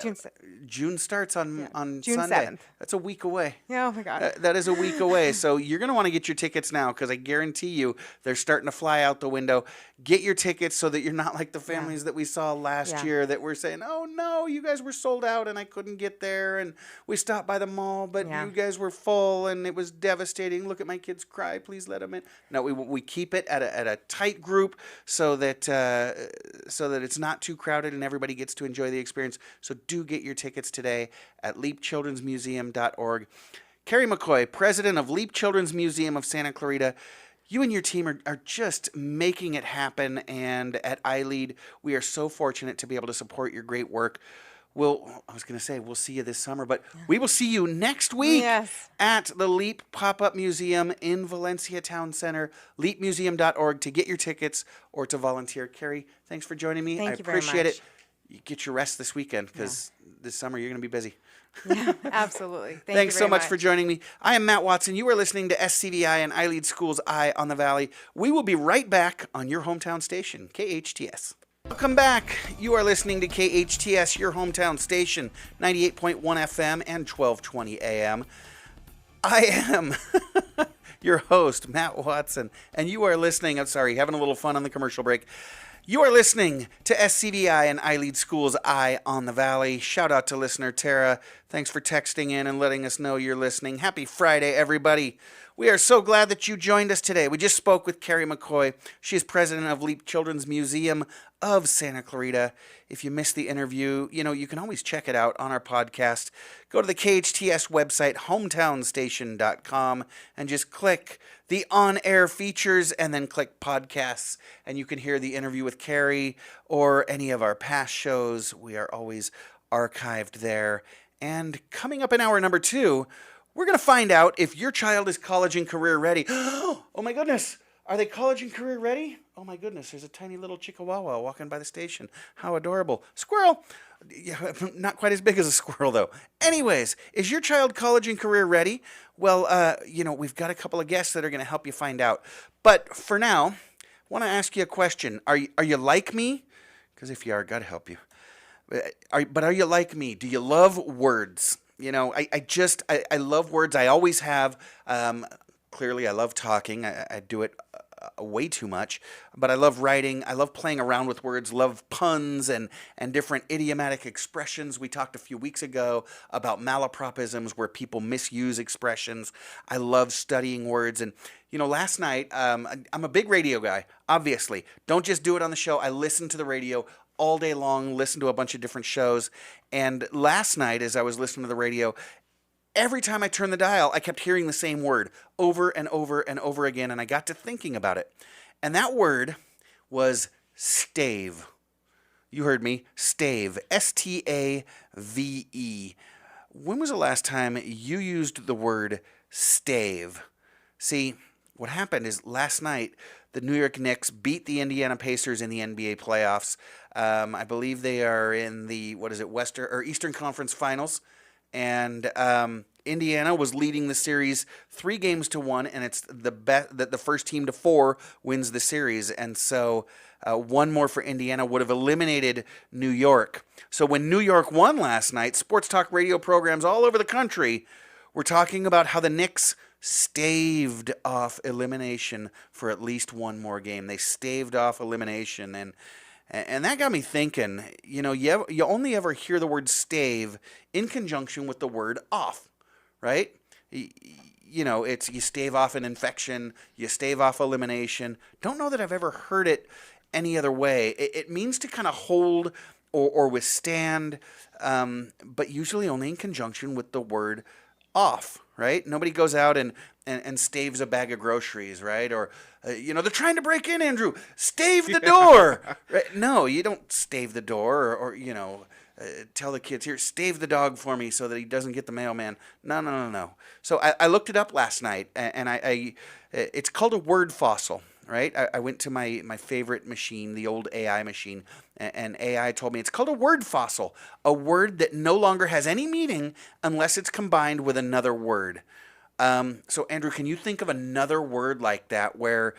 June starts on June Sunday. 7th. That's a week away. Oh my God. That is a week away. So you're going to want to get your tickets now, because I guarantee you they're starting to fly out the window. Get your tickets so that you're not like the families that we saw last year that were saying, oh no, you guys were sold out and I couldn't get there, and we stopped by the mall, but you guys were full and it was devastating. Look at my kids cry. Please let them in. No, we keep it at a tight group so that it's not too crowded and everybody gets to enjoy the experience. So do get your tickets today at leapchildrensmuseum.org. Kari McCoy, president of Leap Children's Museum of Santa Clarita. You and your team are just making it happen, and at iLead, we are so fortunate to be able to support your great work. We'll see you this summer, but we will see you next week at the Leap Pop-Up Museum in Valencia Town Center, leapmuseum.org to get your tickets or to volunteer. Kari, thanks for joining me. Thank I you very appreciate much. it. You get your rest this weekend, because this summer you're going to be busy. Yeah, absolutely. Thanks so much for joining me. I am Matt Watson. You are listening to SCVi and iLead School's Eye on the Valley. We will be right back on your hometown station, KHTS. Welcome back. You are listening to KHTS, your hometown station, 98.1 FM and 1220 AM. I am your host, Matt Watson, and you are listening. I'm sorry, having a little fun on the commercial break. You are listening to SCVi and iLead School's Eye on the Valley. Shout out to listener Tara. Thanks for texting in and letting us know you're listening. Happy Friday, everybody. We are so glad that you joined us today. We just spoke with Kari McCoy. She is president of Leap Children's Museum of Santa Clarita. If you missed the interview, you can always check it out on our podcast. Go to the KHTS website, hometownstation.com, and just click the on-air features and then click podcasts, and you can hear the interview with Kari or any of our past shows. We are always archived there. And coming up in hour number 2, we're going to find out if your child is college and career ready. Oh my goodness. Are they college and career ready? Oh my goodness. There's a tiny little Chihuahua walking by the station. How adorable. Squirrel. Yeah, not quite as big as a squirrel, though. Anyways, is your child college and career ready? Well, we've got a couple of guests that are going to help you find out. But for now, I want to ask you a question. Are you like me? Because if you are, God help you. But are you like me? Do you love words? I love words. I always have. Clearly, I love talking. I do it way too much. But I love writing. I love playing around with words. Love puns and different idiomatic expressions. We talked a few weeks ago about malapropisms where people misuse expressions. I love studying words. And, last night, I'm a big radio guy, obviously. Don't just do it on the show. I listen to the radio all day long, listen to a bunch of different shows. And last night, as I was listening to the radio, every time I turned the dial, I kept hearing the same word over and over and over again, and I got to thinking about it. And that word was stave. You heard me, stave, S-T-A-V-E. When was the last time you used the word stave? See, what happened is last night, the New York Knicks beat the Indiana Pacers in the NBA playoffs. I believe they are in the, Western or Eastern Conference Finals. And Indiana was leading the series 3-1, and it's the first team to 4 wins the series. And so one more for Indiana would have eliminated New York. So when New York won last night, sports talk radio programs all over the country were talking about how the Knicks staved off elimination for at least one more game. They staved off elimination, and that got me thinking. You only ever hear the word stave in conjunction with the word off, right? It's you stave off an infection, you stave off elimination. Don't know that I've ever heard it any other way. It means to kind of hold or withstand, but usually only in conjunction with the word off, right? Nobody goes out and staves a bag of groceries, right? Or, they're trying to break in, Andrew. Stave the door. Right? No, you don't stave the door or tell the kids, here, stave the dog for me so that he doesn't get the mailman. No. So I looked it up last night, and it's called a word fossil. Right? I went to my favorite machine, the old AI machine, and AI told me it's called a word fossil, a word that no longer has any meaning unless it's combined with another word. So, Andrew, can you think of another word like that where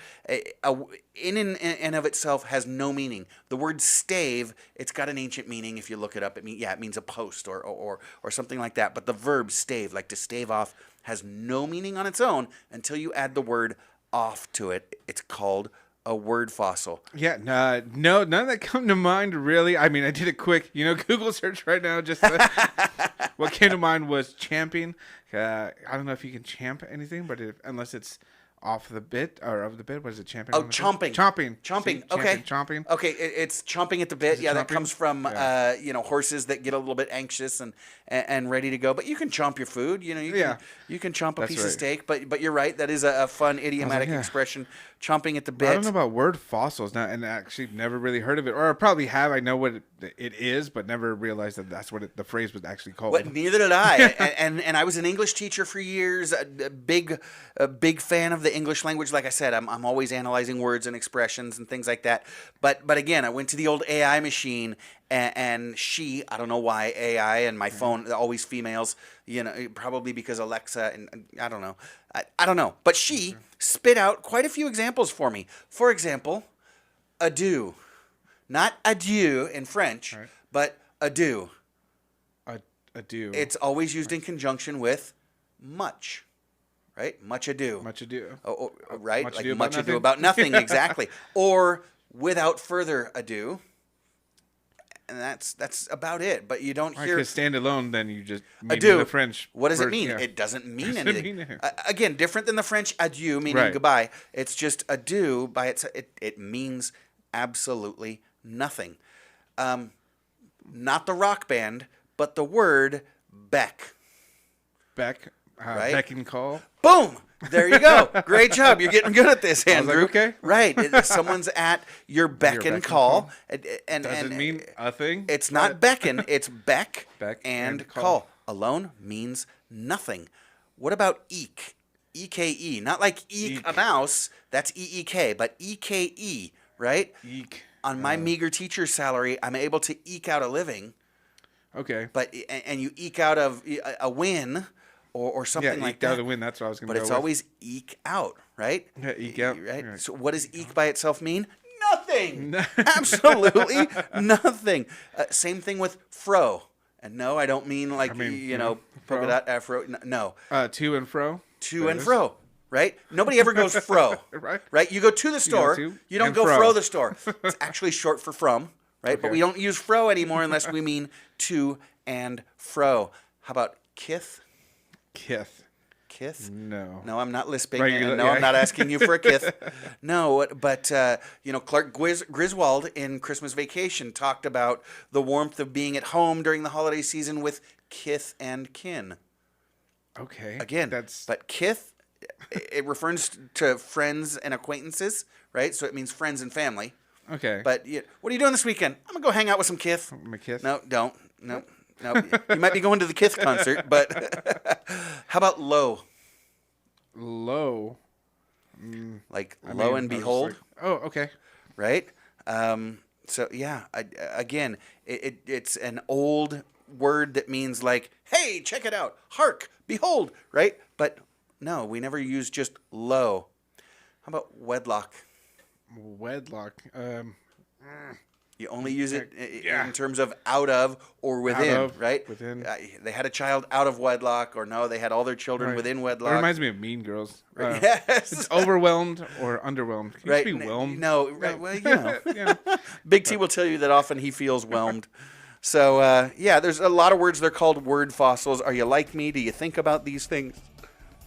in and of itself has no meaning? The word stave, it's got an ancient meaning. If you look it up, it means a post or something like that. But the verb stave, like to stave off, has no meaning on its own until you add the word off to it. It's called a word fossil. Yeah, no, none that come to mind really. I mean, I did a quick, Google search right now. Just what came to mind was champing. I don't know if you can champ anything, but unless it's off the bit or of the bit, what is it? Champing? Oh, chomping. See, okay. Chomping. Okay, it's chomping at the bit. Yeah, that comes from horses that get a little bit anxious and ready to go. But you can chomp your food. You can chomp a piece of steak. But you're right. That is a fun idiomatic expression. Chomping at the bit. I don't know about word fossils now, and actually never really heard of it, or I probably have. I know what it is, but never realized that that's what the phrase was actually called. Well, neither did I. and I was an English teacher for years. A big fan of the English language. Like I said, I'm always analyzing words and expressions and things like that. But again, I went to the old AI machine, and she, I don't know why AI and my phone, always females, probably because Alexa, and I don't know. I don't know. But she spit out quite a few examples for me. For example, adieu. Not adieu in French, but adieu. Adieu. It's always used in conjunction with much. Right? Much ado. Much ado. Right? Much like ado much about ado about nothing, exactly. Or without further ado. and that's about it. But you don't hear. Because stand alone, then you just mean Adieu. the French. What does it version, mean? yeah. It doesn't mean Doesn't anything. mean anything. Again, different than the French adieu, meaning Right. goodbye. It's just adieu by itself. It means absolutely nothing. Not the rock band, but the word beck. Beck, Right? Beck and call. Boom! There you go. Great job. You're getting good at this, I was like, Andrew. okay. Right. Someone's at your beck and call. And Doesn't mean a thing. It's not beckon. It's beck, Beck and and call. call. Alone means nothing. What about eek? E-K-E. Not like eek a Eek. mouse. That's E-E-K. But E-K-E, right? Eek. On my meager teacher's salary, I'm able to eke out a living. Okay. But and you eke out of a win or something Yeah, like eked out that. of the win. That's what I was going to But go it's with. always eke out, right? Yeah, eke out. Right? Right. So what does eke by itself mean? Nothing. Absolutely nothing. Same thing with fro. And no, I don't mean like, polka fro. dot afro. No. To and fro. To That and is. fro, right? Nobody ever goes fro. Right. You go to the store. to You don't and go fro. fro the store. It's actually short for from, right? But Okay. we don't use fro anymore unless we mean to and fro. How about kith? Kith. Kith? No. No, I'm not lisping, Right, and you- no, yeah. I'm not asking you for a kith. No, but Clark Griswold in Christmas Vacation talked about the warmth of being at home during the holiday season with kith and kin. Okay. Again, but kith, it refers to friends and acquaintances, right? So it means friends and family. Okay. But what are you doing this weekend? I'm gonna go hang out with some kith. My kith. No, don't. No. You might be going to the kith concert, but how about low? Low. Like I lo mean, and I was just behold, like, oh, okay. right? So yeah, again, it's an old word that means like, hey, check it out, hark, behold, right? But no, we never use just low. How about wedlock? Wedlock. You only use it Yeah. in terms of out of or within, of, right? within. They had a child out of wedlock, or no, they had all their children Right. within That wedlock. reminds me of Mean Girls. Yes. It's overwhelmed or underwhelmed. Can Right. you be whelmed? No, right. Well, you know. Yeah. Big T will tell you that often he feels whelmed. So, there's a lot of words. They're called word fossils. Are you like me? Do you think about these things?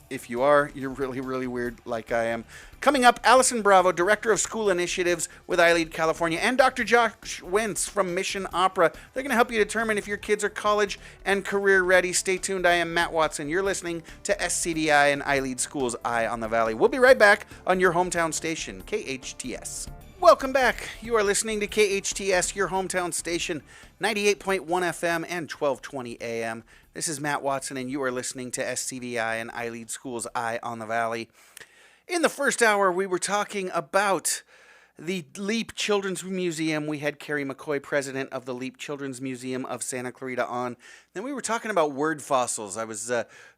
If you are, you're really, really weird like I am. Coming up, Allison Bravo, Director of School Initiatives with iLead California, and Dr. Josh Wentz from Mission Opera. They're going to help you determine if your kids are college and career ready. Stay tuned. I am Matt Watson. You're listening to SCVi and iLead School's Eye on the Valley. We'll be right back on your hometown station, KHTS. Welcome back. You are listening to KHTS, your hometown station, 98.1 FM and 1220 AM. This is Matt Watson, and you are listening to SCVi and iLead School's Eye on the Valley. In the first hour, we were talking about the Leap Children's Museum. We had Kari, McCoy, president of the Leap Children's Museum of Santa Clarita, on. Then we were talking about word fossils. I was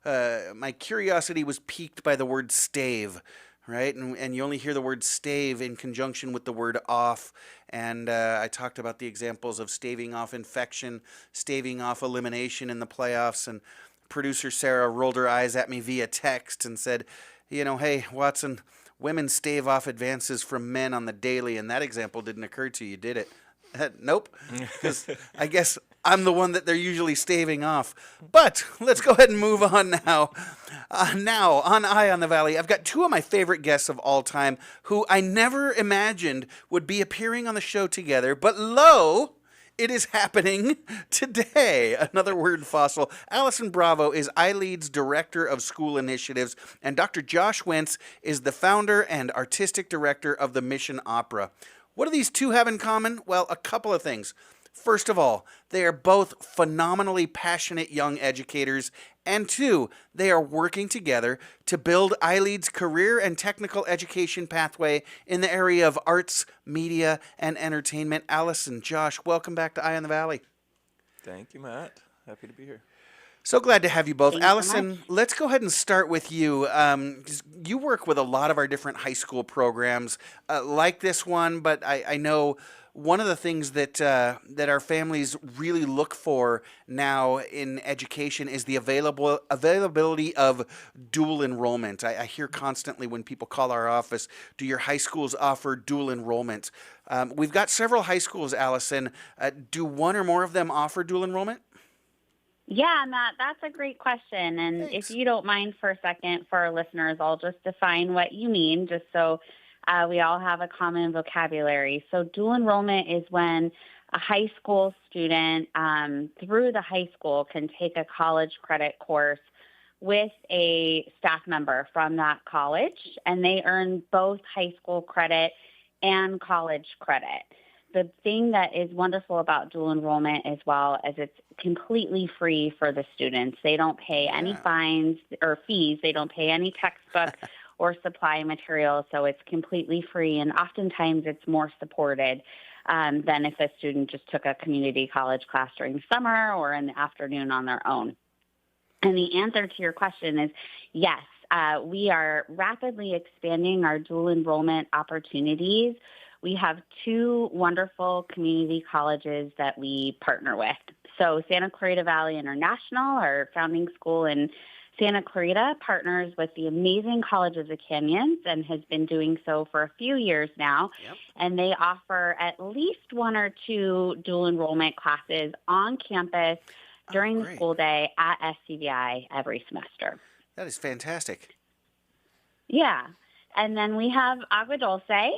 my curiosity was piqued by the word stave. Right, and you only hear the word stave in conjunction with the word off. And I talked about the examples of staving off infection, staving off elimination in the playoffs. And producer Sarah rolled her eyes at me via text and said, hey, Watson, women stave off advances from men on the daily. And that example didn't occur to you, did it? Nope, because I guess I'm the one that they're usually staving off. But let's go ahead and move on now. Now, on Eye on the Valley, I've got two of my favorite guests of all time who I never imagined would be appearing on the show together. But lo, it is happening today. Another word fossil. Allison Bravo is iLead's Director of School Initiatives, and Dr. Josh Wentz is the founder and artistic director of the Mission Opera. What do these two have in common? Well, a couple of things. First of all, they are both phenomenally passionate young educators. And two, they are working together to build iLead's career and technical education pathway in the area of arts, media, and entertainment. Allison, Josh, welcome back to Eye on the Valley. Thank you, Matt. Happy to be here. So glad to have you both. Thank you so Allison, much. let's go ahead and start with you. 'Cause you work with a lot of our different high school programs like this one, but I know one of the things that that our families really look for now in education is the availability of dual enrollment. I hear constantly when people call our office, do your high schools offer dual enrollment? We've got several high schools, Allison. Do one or more of them offer dual enrollment? Yeah, Matt, that's a great question. And Thanks. if you don't mind for a second, for our listeners, I'll just define what you mean, just so we all have a common vocabulary. So dual enrollment is when a high school student through the high school can take a college credit course with a staff member from that college, and they earn both high school credit and college credit. The thing that is wonderful about dual enrollment as well is it's completely free for the students. They don't pay any fines or fees. They don't pay any textbook or supply materials, so it's completely free. And oftentimes it's more supported than if a student just took a community college class during summer or in the afternoon on their own. And the answer to your question is yes. We are rapidly expanding our dual enrollment opportunities. We have two wonderful community colleges that we partner with. So Santa Clarita Valley International, our founding school in Santa Clarita, partners with the amazing College of the Canyons and has been doing so for a few years now. Yep. And they offer at least one or two dual enrollment classes on campus during the school day at SCVi every semester. That is fantastic. Yeah. And then we have Agua Dulce,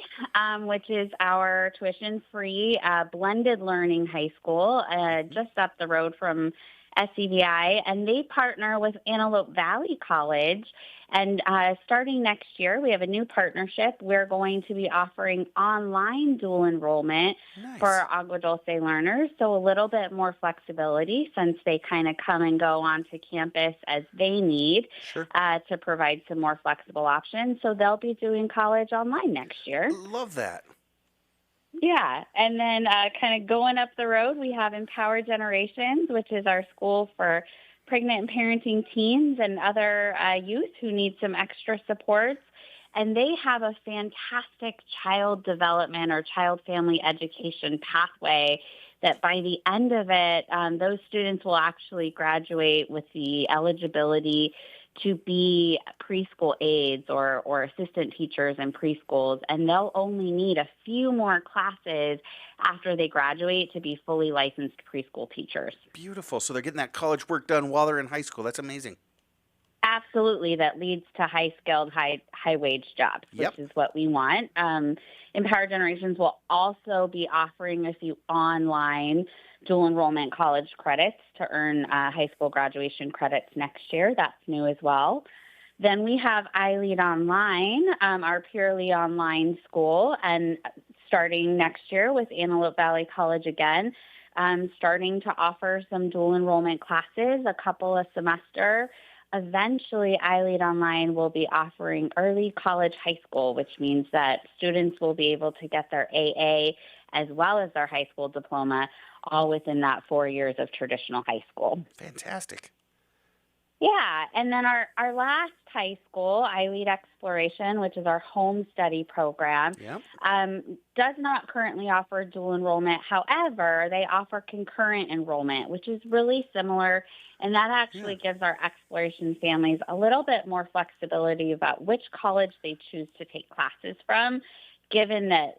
which is our tuition-free blended learning high school just up the road from SCVi. And they partner with Antelope Valley College. And starting next year, we have a new partnership. We're going to be offering online dual enrollment for our Agua Dulce learners, so a little bit more flexibility since they kind of come and go onto campus as they need to provide some more flexible options. So they'll be doing college online next year. Love that. Yeah, and then kind of going up the road, we have Empower Generations, which is our school for pregnant and parenting teens and other youth who need some extra supports. And they have a fantastic child development or child family education pathway that by the end of it, those students will actually graduate with the eligibility to be preschool aides or assistant teachers in preschools, and they'll only need a few more classes after they graduate to be fully licensed preschool teachers. Beautiful. So they're getting that college work done while they're in high school. That's amazing. Absolutely. That leads to high-skilled, high-wage jobs, which is what we want. Empower Generations will also be offering a few online dual enrollment college credits to earn high school graduation credits next year. That's new as well. Then we have iLead Online, our purely online school, and starting next year with Antelope Valley College again, starting to offer some dual enrollment classes, a couple a semester. Eventually, iLead Online will be offering early college high school, which means that students will be able to get their AA as well as their high school diploma all within that 4 years of traditional high school. Fantastic. Yeah, and then our last high school, iLead Exploration, which is our home study program, does not currently offer dual enrollment. However, they offer concurrent enrollment, which is really similar, and that actually gives our exploration families a little bit more flexibility about which college they choose to take classes from, given that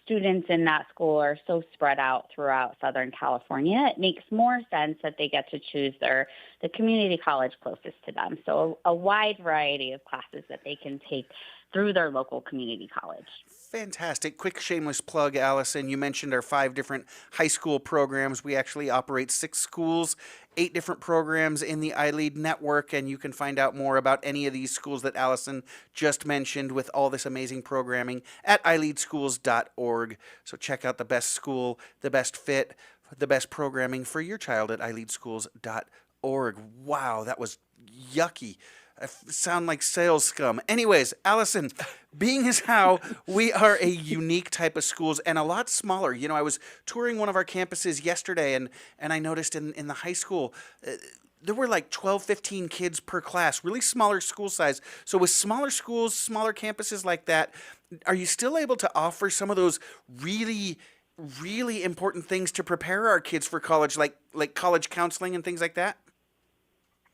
students in that school are so spread out throughout Southern California. It makes more sense that they get to choose the community college closest to them. So a wide variety of classes that they can take through their local community college. Fantastic. Quick shameless plug, Allison. You mentioned our 5 different high school programs. We actually operate 6 schools, 8 different programs in the iLead network, and you can find out more about any of these schools that Allison just mentioned with all this amazing programming at iLeadschools.org. So check out the best school, the best fit, the best programming for your child at iLeadschools.org. Wow, that was yucky. I sound like sales scum. Anyways, Allison, being as how we are a unique type of schools and a lot smaller. You know, I was touring one of our campuses yesterday, and I noticed in the high school, there were like 12, 15 kids per class, really smaller school size. So with smaller schools, smaller campuses like that, are you still able to offer some of those really really important things to prepare our kids for college, like college counseling and things like that?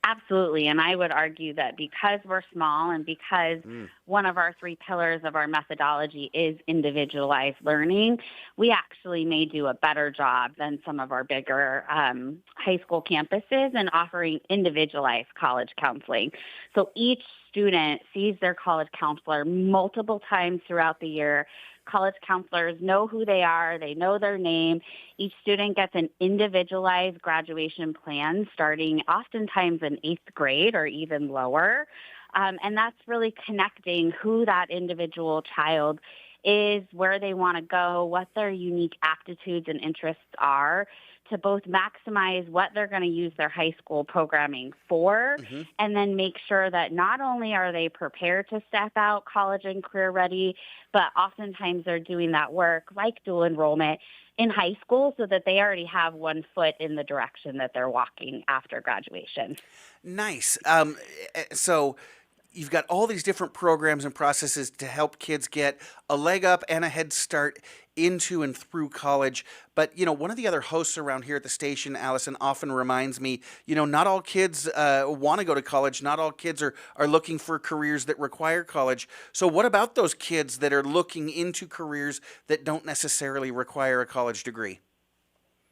Absolutely. And I would argue that because we're small and because one of our 3 pillars of our methodology is individualized learning, we actually may do a better job than some of our bigger high school campuses in offering individualized college counseling. So each student sees their college counselor multiple times throughout the year. College counselors know who they are. They know their name. Each student gets an individualized graduation plan starting oftentimes in 8th grade or even lower. And that's really connecting who that individual child is, where they want to go, what their unique aptitudes and interests are, to both maximize what they're going to use their high school programming for, and then make sure that not only are they prepared to step out college and career ready, but oftentimes they're doing that work like dual enrollment in high school so that they already have one foot in the direction that they're walking after graduation. Nice. So you've got all these different programs and processes to help kids get a leg up and a head start into and through college. But, one of the other hosts around here at the station, Allison, often reminds me, not all kids want to go to college. Not all kids are looking for careers that require college. So what about those kids that are looking into careers that don't necessarily require a college degree?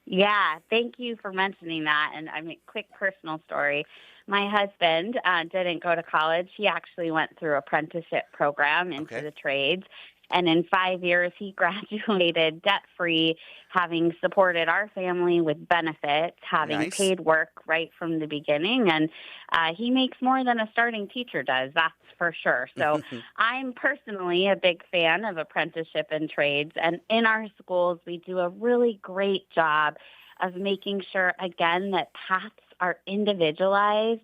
Yeah, thank you for mentioning that. And quick personal story. My husband didn't go to college. He actually went through apprenticeship program into the trades. And in 5 years, he graduated debt-free, having supported our family with benefits, having paid work right from the beginning. And he makes more than a starting teacher does, that's for sure. So I'm personally a big fan of apprenticeship and trades. And in our schools, we do a really great job of making sure, again, that paths are individualized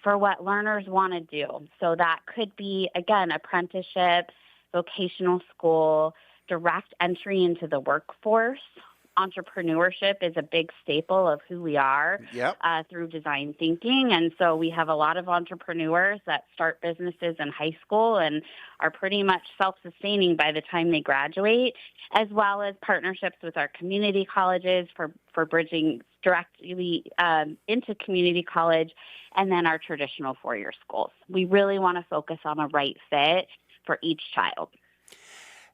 for what learners want to do. So that could be, again, apprenticeship, vocational school, direct entry into the workforce. Entrepreneurship is a big staple of who we are through design thinking. And so we have a lot of entrepreneurs that start businesses in high school and are pretty much self-sustaining by the time they graduate, as well as partnerships with our community colleges for bridging directly into community college, and then our traditional four-year schools. We really want to focus on a right fit for each child.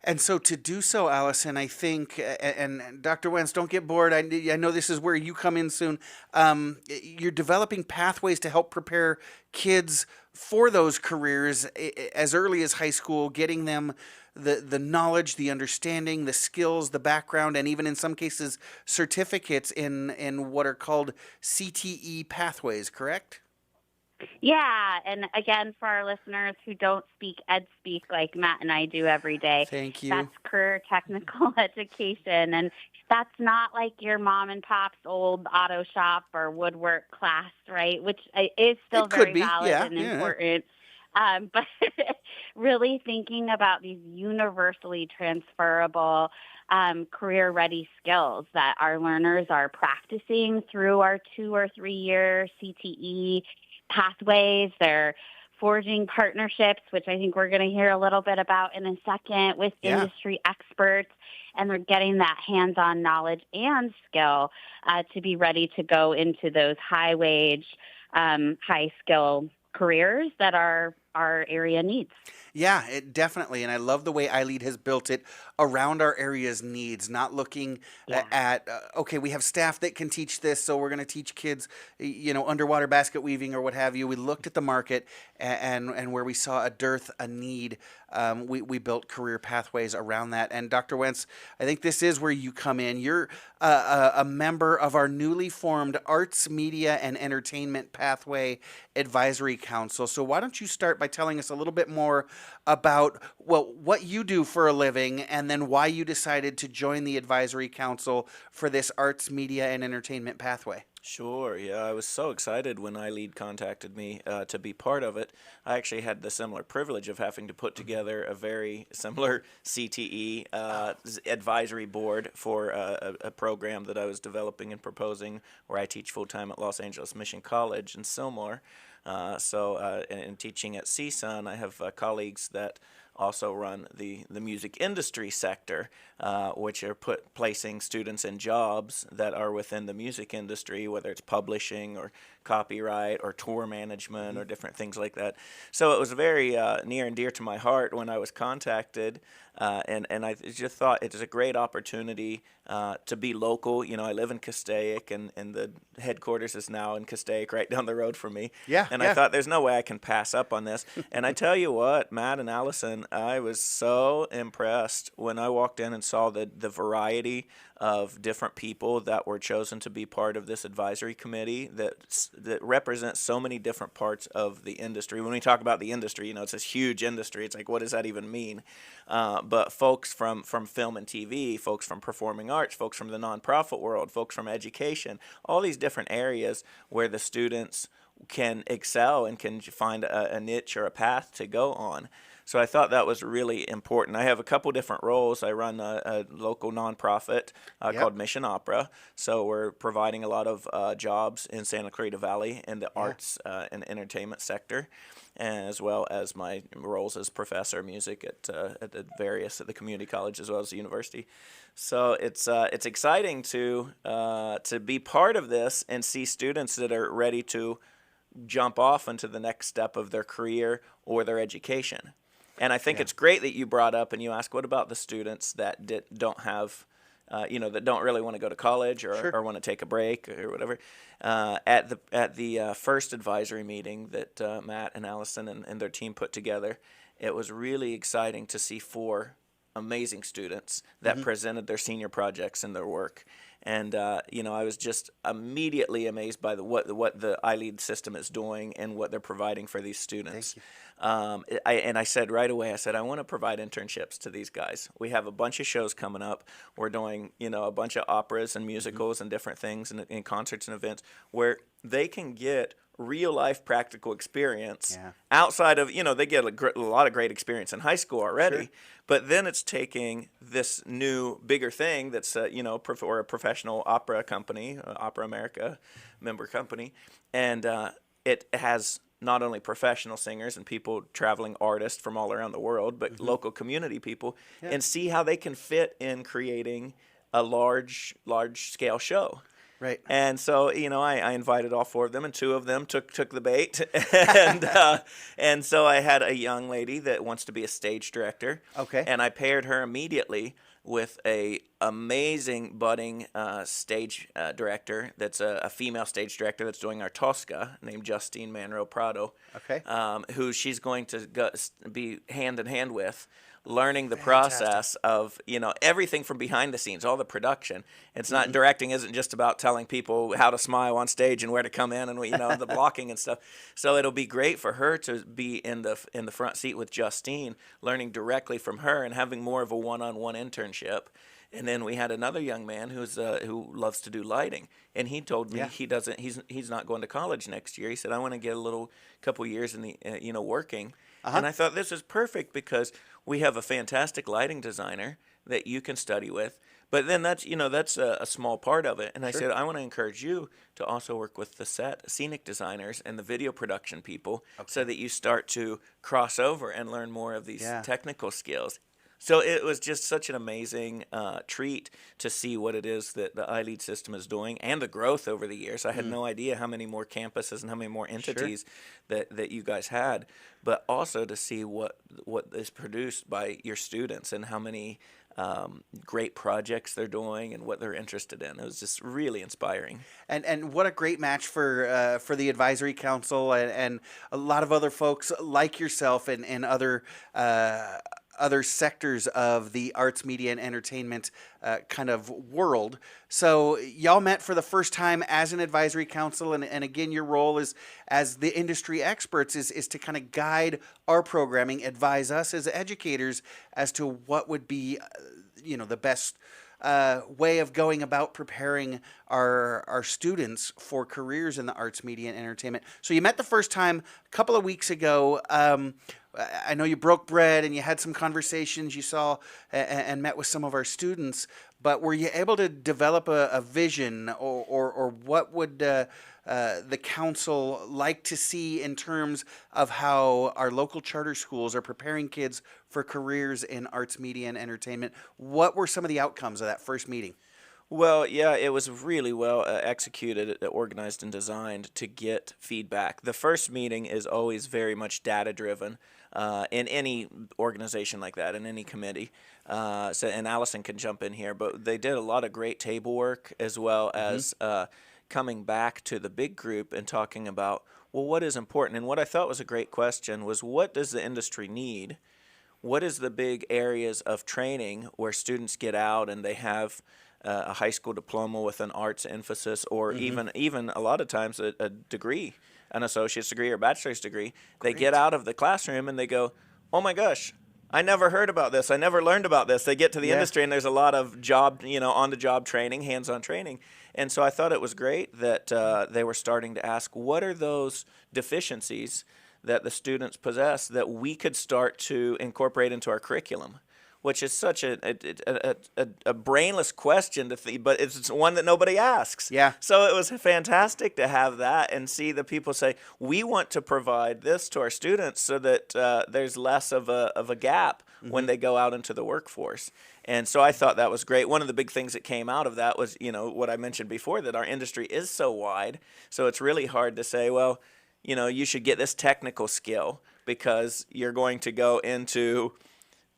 And so to do so, Allison, I think, and Dr. Wentz, don't get bored. I know this is where you come in soon. You're developing pathways to help prepare kids for those careers as early as high school, getting them the knowledge, the understanding, the skills, the background, and even in some cases, certificates in what are called CTE pathways, correct? Yeah, and again, for our listeners who don't speak ed speak like Matt and I do every day, thank you. That's career technical education, and that's not like your mom and pop's old auto shop or woodwork class, right? Which is still very valid and important. But really thinking about these universally transferable career-ready skills that our learners are practicing through our 2 or 3 year CTE pathways. They're forging partnerships, which I think we're going to hear a little bit about in a second, with industry experts, and they're getting that hands-on knowledge and skill to be ready to go into those high-wage, high-skill careers that our area needs. Yeah, it definitely. And I love the way iLead has built it around our area's needs, not looking at, okay, we have staff that can teach this, so we're going to teach kids, underwater basket weaving or what have you. We looked at the market and where we saw a dearth, a need, we built career pathways around that. And Dr. Wentz, I think this is where you come in. You're a member of our newly formed Arts, Media, and Entertainment Pathway Advisory Council. So why don't you start by telling us a little bit more about, what you do for a living, and then why you decided to join the Advisory Council for this Arts, Media, and Entertainment Pathway. Sure, yeah, I was so excited when iLead contacted me to be part of it. I actually had the similar privilege of having to put together a very similar CTE advisory board for a program that I was developing and proposing, where I teach full-time at Los Angeles Mission College in Sylmar. So in teaching at CSUN, I have colleagues that also run the music industry sector, which are placing students in jobs that are within the music industry, whether it's publishing or copyright or tour management or different things like that. So it was very near and dear to my heart when I was contacted, and I just thought it was a great opportunity to be local. You know, I live in Castaic, and the headquarters is now in Castaic, right down the road from me. I thought there's no way I can pass up on this. And I tell you what, Matt and Allison, I was so impressed when I walked in and saw the variety of different people that were chosen to be part of this advisory committee that represent so many different parts of the industry. When we talk about the industry, you know, it's this huge industry. It's like, what does that even mean? But folks from film and TV, folks from performing arts, folks from the nonprofit world, folks from education, all these different areas where the students can excel and can find a niche or a path to go on. So I thought that was really important. I have a couple different roles. I run a local nonprofit called Mission Opera. So we're providing a lot of jobs in Santa Clarita Valley in the arts and entertainment sector, as well as my roles as professor of music at the community college as well as the university. So it's exciting to be part of this and see students that are ready to jump off into the next step of their career or their education. And I think it's great that you brought up and you asked, what about the students that don't have, that don't really want to go to college or want to take a break or whatever? At the first advisory meeting that Matt and Allison and their team put together, it was really exciting to see 4 amazing students that presented their senior projects and their work. And I was just immediately amazed by what the iLead system is doing and what they're providing for these students. I said right away, I want to provide internships to these guys. We have a bunch of shows coming up. We're doing, a bunch of operas and musicals and different things and concerts and events where they can get real life practical experience outside of, they get a lot of great experience in high school already, but then it's taking this new bigger thing that's, or a professional opera company, Opera America member company. And it has not only professional singers and people, traveling artists from all around the world, but local community people, and see how they can fit in creating a large scale show. Right. And so, I invited all 4 of them, and 2 of them took the bait. And so I had a young lady that wants to be a stage director. Okay. And I paired her immediately with a amazing budding stage director that's a female stage director that's doing our Tosca, named Justine Manro Prado. Okay. Who she's going to be hand in hand with, learning the process of, everything from behind the scenes, all the production. It's not, directing isn't just about telling people how to smile on stage and where to come in and, the blocking and stuff. So it'll be great for her to be in the front seat with Justine, learning directly from her and having more of a one-on-one internship. And then we had another young man who loves to do lighting, and he told me he's not going to college next year. He said, I want to get a couple years in the working. And I thought this is perfect because we have a fantastic lighting designer that you can study with. But then that's a small part of it. And I said, I want to encourage you to also work with the scenic designers and the video production people so that you start to cross over and learn more of these technical skills. So it was just such an amazing treat to see what it is that the iLead system is doing and the growth over the years. I had no idea how many more campuses and how many more entities that you guys had, but also to see what is produced by your students and how many great projects they're doing and what they're interested in. It was just really inspiring. And what a great match for the advisory council and a lot of other folks like yourself and other sectors of the arts, media, and entertainment kind of world. So y'all met for the first time as an advisory council, and again, your role is as the industry experts is to kind of guide our programming, advise us as educators as to what would be, the best way of going about preparing our students for careers in the arts, media, and entertainment. So you met the first time a couple of weeks ago. I know you broke bread and you had some conversations you saw and met with some of our students, but were you able to develop a vision or what would the council like to see in terms of how our local charter schools are preparing kids for careers in arts, media, and entertainment? What were some of the outcomes of that first meeting? Well, yeah, it was really well executed, organized, and designed to get feedback. The first meeting is always very much data driven in any organization like that, in any committee. And Allison can jump in here, but they did a lot of great table work as well as coming back to the big group and talking about, well, what is important? And what I thought was a great question was, what does the industry need? What is the big areas of training where students get out and they have a high school diploma with an arts emphasis, or even a lot of times a degree, an associate's degree or bachelor's degree. Great. They get out of the classroom and they go, oh my gosh, I never heard about this. I never learned about this. They get to the industry and there's a lot of job, on-the-job training, hands-on training. And so I thought it was great that they were starting to ask, what are those deficiencies that the students possess that we could start to incorporate into our curriculum? Which is such a brainless question to think, but it's one that nobody asks. Yeah. So it was fantastic to have that and see the people say, we want to provide this to our students so that there's less of a gap when they go out into the workforce. And so I thought that was great. One of the big things that came out of that was, what I mentioned before, that our industry is so wide. So it's really hard to say, well, you should get this technical skill because you're going to go into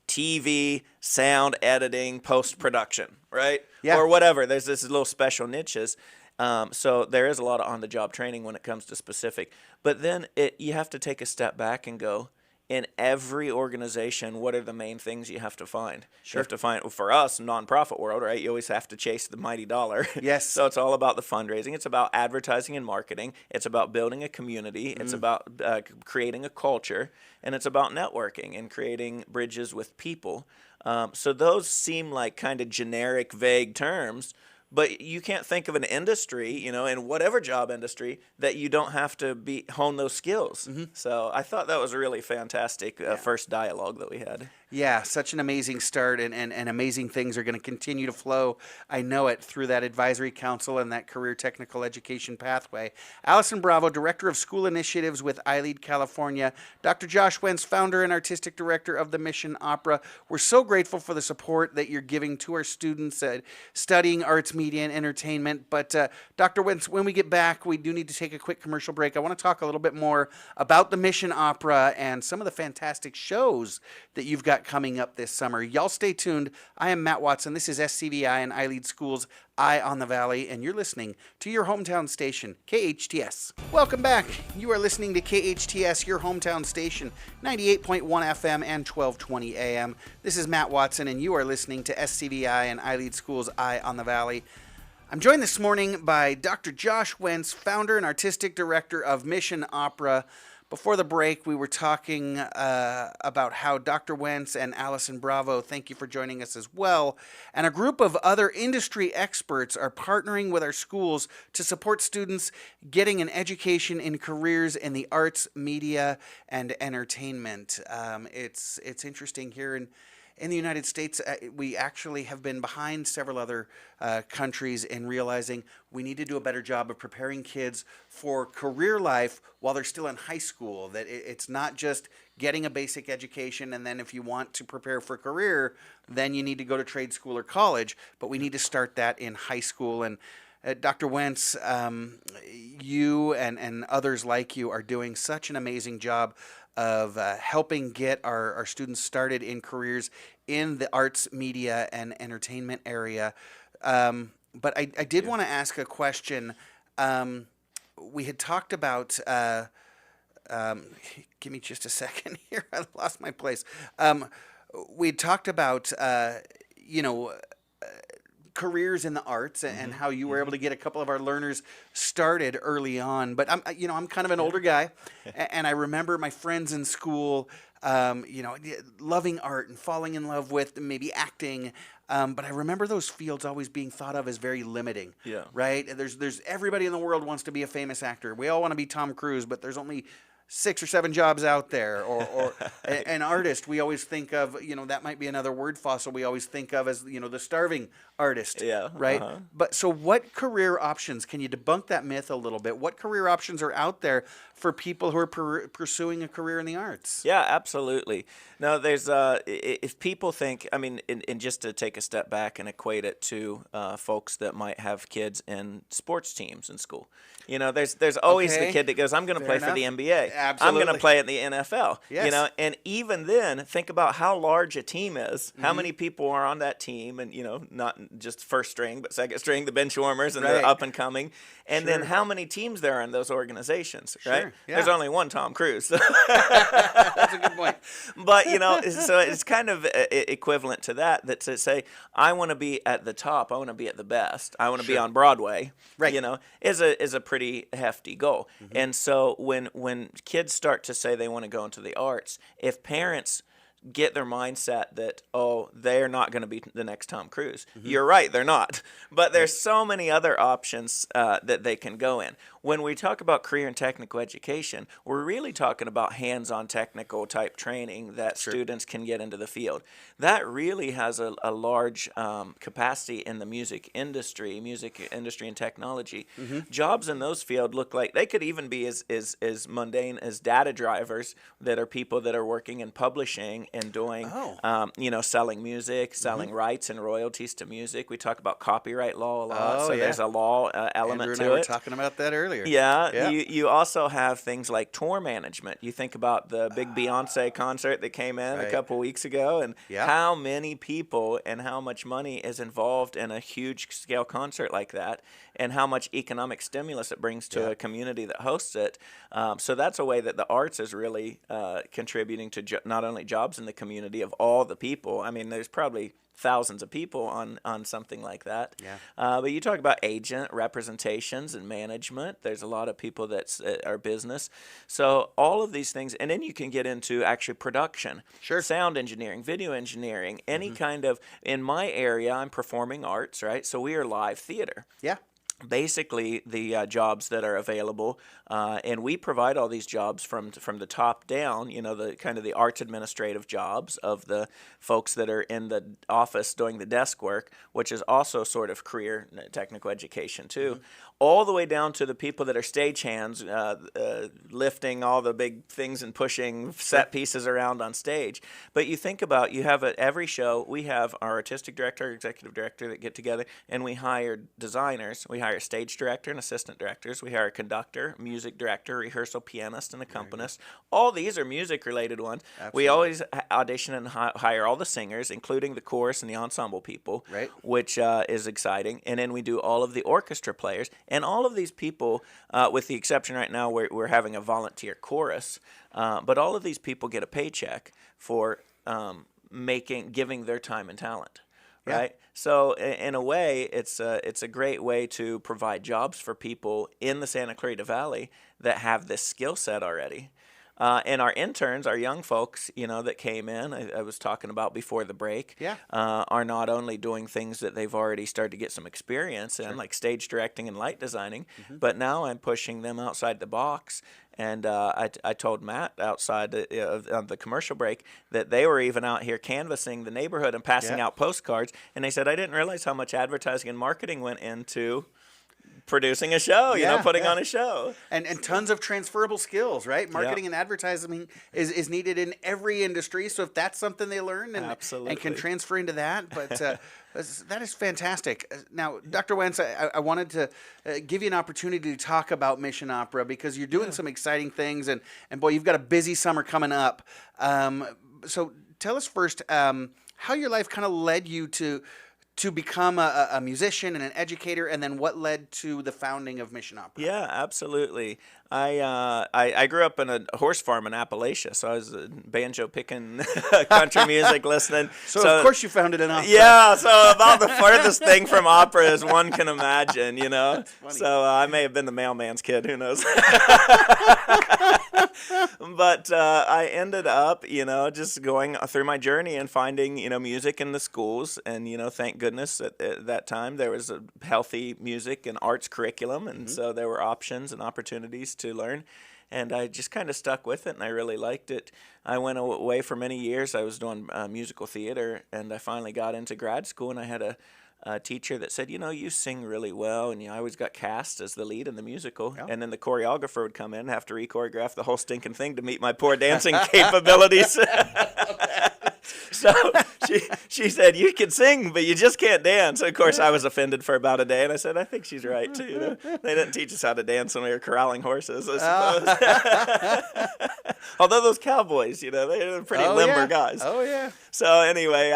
TV, sound editing, post-production, right? Yeah. Or whatever. There's this little special niches. So there is a lot of on-the-job training when it comes to specific. But then you have to take a step back and go, in every organization, what are the main things you have to find? Sure. You have to find, for us, nonprofit world, right? You always have to chase the mighty dollar. Yes. So it's all about the fundraising. It's about advertising and marketing. It's about building a community. It's about creating a culture. And it's about networking and creating bridges with people. So those seem like kind of generic, vague terms. But you can't think of an industry, in whatever job industry, that you don't have to hone those skills. So I thought that was a really fantastic first dialogue that we had. Yeah, such an amazing start, and amazing things are going to continue to flow. I know it through that advisory council and that career technical education pathway. Allison Bravo, Director of School Initiatives with iLead California. Dr. Josh Wentz, Founder and Artistic Director of the Mission Opera. We're so grateful for the support that you're giving to our students studying arts, media, and entertainment. But Dr. Wentz, when we get back, we do need to take a quick commercial break. I want to talk a little bit more about the Mission Opera and some of the fantastic shows that you've got coming up this summer. Y'all stay tuned. I am Matt Watson. This is SCVi and iLead Schools Eye on the Valley, and you're listening to your hometown station, KHTS. Welcome back. You are listening to KHTS, your hometown station, 98.1 FM and 1220 AM. This is Matt Watson, and you are listening to SCVi and iLead Schools Eye on the Valley. I'm joined this morning by Dr. Josh Wentz, Founder and Artistic Director of Mission Opera. Before the break, we were talking about how Dr. Wentz and Allison Bravo, thank you for joining us as well, and a group of other industry experts are partnering with our schools to support students getting an education in careers in the arts, media, and entertainment. It's interesting here in the United States, we actually have been behind several other countries in realizing we need to do a better job of preparing kids for career life while they're still in high school. That it's not just getting a basic education, and then if you want to prepare for a career, then you need to go to trade school or college. But we need to start that in high school. And Dr. Wentz, you and others like you are doing such an amazing job of helping get our students started in careers in the arts, media, and entertainment area. But I did want to ask a question. We had talked about, give me just a second here, I lost my place. We had talked about, careers in the arts and how you were able to get a couple of our learners started early on. But I'm kind of an older guy, and I remember my friends in school, loving art and falling in love with maybe acting. But I remember those fields always being thought of as very limiting. Yeah. Right? There's everybody in the world wants to be a famous actor. We all want to be Tom Cruise, but there's only 6 or 7 jobs out there, or an artist. We always think of, that might be another word fossil we always think of as, the starving artist. Yeah. Right. But so what career options, can you debunk that myth a little bit? What career options are out there for people who are pursuing a career in the arts? Yeah, absolutely. No, there's if people think, I mean, and just to take a step back and equate it to folks that might have kids in sports teams in school. There's always the kid that goes, I'm going to play for the NBA. Absolutely. I'm going to play in the NFL. Yes. And even then, think about how large a team is. How many people are on that team, and not just first string, but second string, the bench warmers and the up and coming, and then how many teams there are in those organizations, right? Yeah. There's only one Tom Cruise. That's a good point. But so it's kind of equivalent to that to say, I want to be at the top, I want to be at the best, I want to be on Broadway, right? Is a pretty hefty goal. And so when kids start to say they want to go into the arts, if parents get their mindset that, they're not going to be the next Tom Cruise. You're right, they're not. But there's so many other options that they can go in. When we talk about career and technical education, we're really talking about hands-on technical type training that students can get into the field. That really has a large capacity in the music industry and technology. Jobs in those fields look like they could even be as mundane as data drivers that are people that are working in publishing and doing, selling music, selling rights and royalties to music. We talk about copyright law a lot, there's a law element Andrew and to I were it. talking about that earlier. Yeah. You also have things like tour management. You think about the big Beyonce concert that came in a couple weeks ago, and how many people and how much money is involved in a huge scale concert like that, and how much economic stimulus it brings to a community that hosts it. So that's a way that the arts is really contributing to not only jobs in the community of all the people. I mean, there's probably thousands of people on something like that. But you talk about agent representations and management. There's a lot of people that are business. So all of these things, and then you can get into actually production, sound engineering, video engineering, any kind of, in my area, I'm performing arts, right? So we are live theater. Basically the jobs that are available, and we provide all these jobs from the top down, the kind of the arts administrative jobs of the folks that are in the office doing the desk work, which is also sort of career technical education too, all the way down to the people that are stagehands, lifting all the big things and pushing set pieces around on stage. But you think about, you have at every show, we have our artistic director, executive director that get together, and we hire designers, we hire stage director and assistant directors, we hire a conductor, music director, rehearsal pianist, and accompanist. All these are music related ones. We always audition and hire all the singers, including the chorus and the ensemble people, which is exciting. And then we do all of the orchestra players. And all of these people, with the exception right now, we're having a volunteer chorus, but all of these people get a paycheck for giving their time and talent, right? So in a way, it's a great way to provide jobs for people in the Santa Clarita Valley that have this skill set already. And our interns, our young folks, that came in, I was talking about before the break, are not only doing things that they've already started to get some experience in, like stage directing and light designing, but now I'm pushing them outside the box. And I told Matt outside of the commercial break that they were even out here canvassing the neighborhood and passing out postcards. And they said, I didn't realize how much advertising and marketing went into producing a show, putting on a show. And tons of transferable skills, right? Marketing and advertising is needed in every industry. So if that's something they learn and can transfer into that, but that is fantastic. Now, Dr. Wentz, I wanted to give you an opportunity to talk about Mission Opera because you're doing some exciting things, and boy, you've got a busy summer coming up. So tell us first how your life kind of led you to become a musician and an educator, and then what led to the founding of Mission Opera? Yeah, absolutely. I grew up in a horse farm in Appalachia, so I was banjo picking, country music listening. So of course you founded an opera. Yeah, so about the furthest thing from opera as one can imagine, So I may have been the mailman's kid, who knows? But I ended up, just going through my journey and finding, music in the schools. And, thank goodness at that time there was a healthy music and arts curriculum. And so there were options and opportunities to learn. And I just kind of stuck with it, and I really liked it. I went away for many years. I was doing musical theater, and I finally got into grad school, and I had a teacher that said, you sing really well, and I always got cast as the lead in the musical. Yeah. And then the choreographer would come in and have to re-choreograph the whole stinking thing to meet my poor dancing capabilities. So she said, you can sing, but you just can't dance. Of course, I was offended for about a day, and I said, I think she's right, too. They didn't teach us how to dance when we were corralling horses, I suppose. Although those cowboys, they're pretty limber guys. Oh, yeah. So anyway,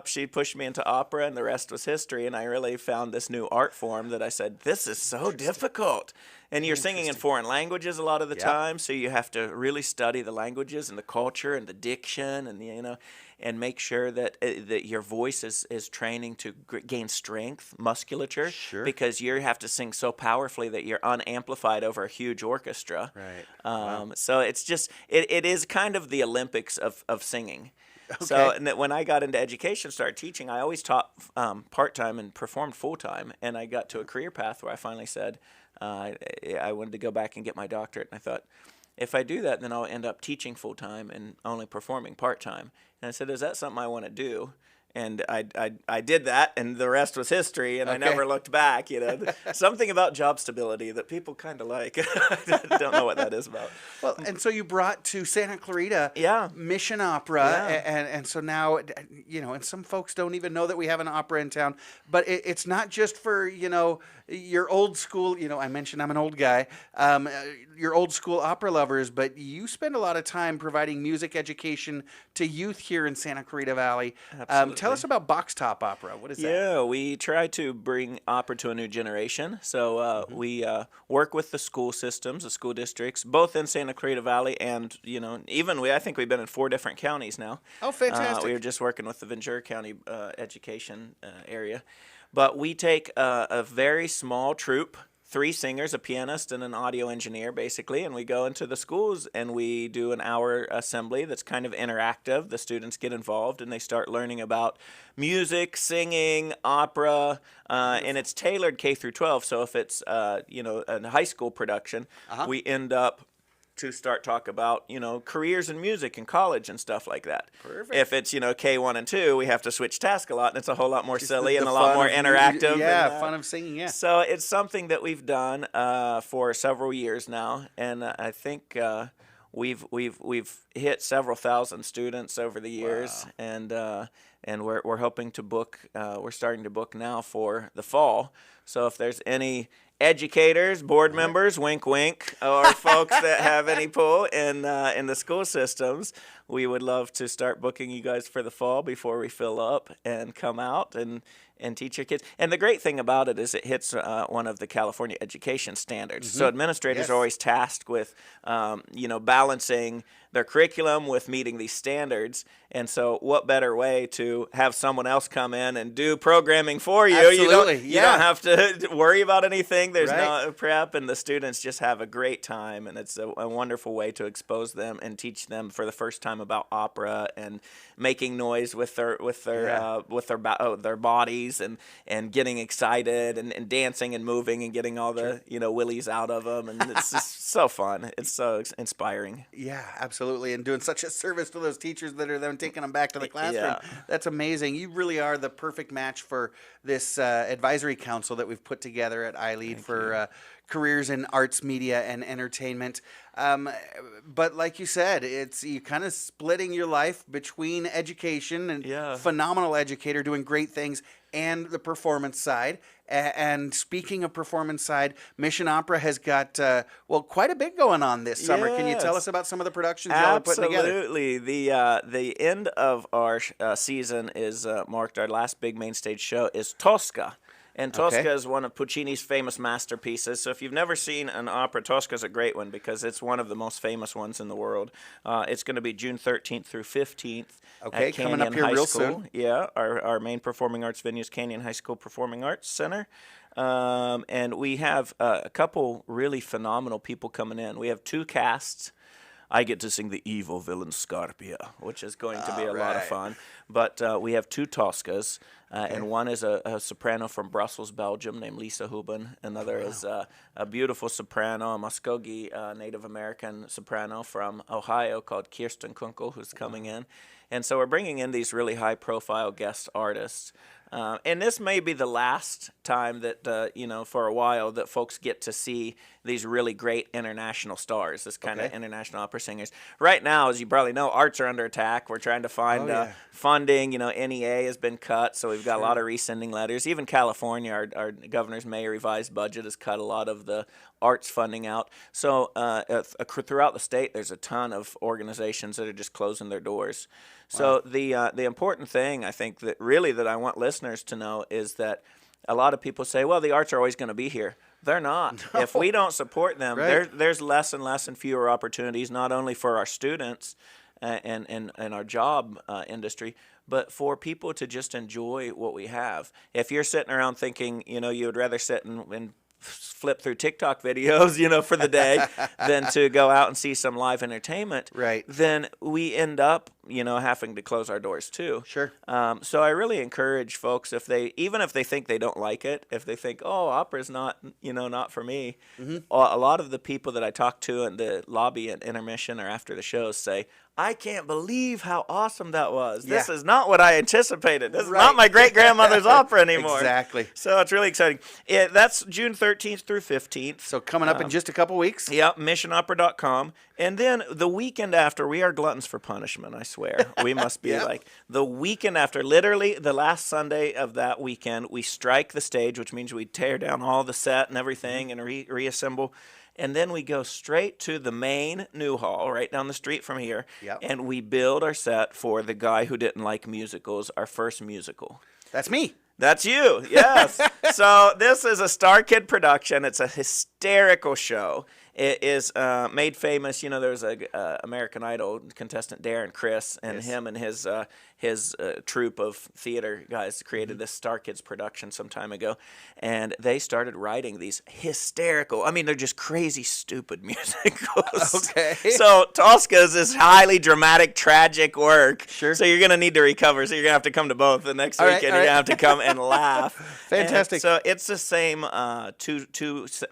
she pushed me into opera, and the rest was history, and I really found this new art form that I said, this is so difficult. And you're singing in foreign languages a lot of the time, so you have to really study the languages and the culture and the diction, and and make sure that your voice is training to gain strength, musculature, because you have to sing so powerfully that you're unamplified over a huge orchestra. Right. So it's just it is kind of the Olympics of singing. Okay. So and when I got into education, started teaching, I always taught part-time and performed full-time, and I got to a career path where I finally said, I wanted to go back and get my doctorate, and I thought, if I do that, then I'll end up teaching full-time and only performing part-time. And I said, is that something I want to do? And I did that, and the rest was history, and I never looked back. Something about job stability that people kind of like. I don't know what that is about. Well, and so you brought to Santa Clarita Mission Opera, and so now, and some folks don't even know that we have an opera in town, but it's not just for, your old school, I mentioned I'm an old guy, your old school opera lovers, but you spend a lot of time providing music education to youth here in Santa Clarita Valley. Tell us about Box Top Opera. What is that? Yeah, we try to bring opera to a new generation. So we work with the school systems, the school districts, both in Santa Clarita Valley and, I think we've been in 4 different counties now. Oh, fantastic. We were just working with the Ventura County education area. But we take a very small troupe, 3 singers, a pianist, and an audio engineer, basically, and we go into the schools and we do an hour assembly that's kind of interactive. The students get involved and they start learning about music, singing, opera, and it's tailored K through 12. So if it's a high school production, we end up to start talk about, careers in music and college and stuff like that. Perfect. If it's, K1 and 2, we have to switch task a lot, and it's a whole lot more silly and a lot more interactive. Yeah, fun of singing, yeah. So it's something that we've done for several years now, and I think we've hit several thousand students over the years, and we're hoping to book. We're starting to book now for the fall. So if there's any educators, board members, wink, wink, or folks that have any pull in the school systems, we would love to start booking you guys for the fall before we fill up and come out and teach your kids. And the great thing about it is it hits one of the California education standards. So administrators are always tasked with, balancing their curriculum with meeting these standards. And so what better way to have someone else come in and do programming for you? Absolutely, You don't have to worry about anything. There's no prep, and the students just have a great time. And it's a wonderful way to expose them and teach them for the first time about opera and making noise with their bodies and getting excited and dancing and moving and getting all the willies out of them. And it's just so fun. It's so inspiring. Yeah, absolutely. And doing such a service to those teachers that are then taking them back to the classroom. Yeah. That's amazing. You really are the perfect match for this advisory council that we've put together at iLead for careers in arts, media, and entertainment. But like you said, you kind of splitting your life between education and phenomenal educator doing great things and the performance side. And speaking of performance side, Mission Opera has got, quite a bit going on this summer. Can you tell us about some of the productions y'all are putting together? Absolutely. The end of our season is marked, our last big main stage show is Tosca. And Tosca is one of Puccini's famous masterpieces. So if you've never seen an opera, Tosca is a great one because it's one of the most famous ones in the world. It's going to be June 13th through 15th at coming up Canyon here High real School. soon. Yeah, our main performing arts venue is Canyon High School Performing Arts Center. And we have a couple really phenomenal people coming in. We have 2 casts. I get to sing the evil villain Scarpia, which is going to be a lot of fun. But we have 2 Toscas, and one is a soprano from Brussels, Belgium, named Lisa Huben. Another is a beautiful soprano, a Muskogee Native American soprano from Ohio called Kirsten Kunkel, who's coming in. And so we're bringing in these really high-profile guest artists. And this may be the last time that, for a while, that folks get to see these really great international stars, this kind of international opera singers. Right now, as you probably know, arts are under attack. We're trying to find funding. NEA has been cut, so we've got a lot of resending letters. Even California, our governor's May revised budget has cut a lot of the arts funding out. So throughout the state, there's a ton of organizations that are just closing their doors. So the important thing, I think, that I want listeners to know is that a lot of people say, well, the arts are always going to be here. They're not. No. If we don't support them, there's less and less and fewer opportunities, not only for our students and our job industry, but for people to just enjoy what we have. If you're sitting around thinking, you would rather sit and flip through TikTok videos, for the day than to go out and see some live entertainment, then we end up, having to close our doors too. Sure. So I really encourage folks, even if they think they don't like it, if they think, oh, opera's not, not for me, a lot of the people that I talk to in the lobby at intermission or after the shows say, I can't believe how awesome that was. This is not what I anticipated. This is not my great-grandmother's opera anymore. Exactly. So it's really exciting. That's June 13th through 15th. So coming up in just a couple weeks. Yep, missionopera.com. And then the weekend after, we are gluttons for punishment, I swear. We must be the weekend after, literally the last Sunday of that weekend, we strike the stage, which means we tear down all the set and everything and reassemble. And then we go straight to the main New Hall, right down the street from here, and we build our set for The Guy Who Didn't Like Musicals, our first musical. That's me. That's you, yes. So this is a Star Kid production. It's a hysterical show. It is made famous. There's a American Idol contestant, Darren Criss, and him and his troupe of theater guys created this Star Kids production some time ago, and they started writing these hysterical, they're just crazy, stupid musicals. Okay. So Tosca's is highly dramatic, tragic work. Sure. So you're going to need to recover, so you're going to have to come to both. The next weekend, you're going to have to come and laugh. Fantastic. And so it's the same two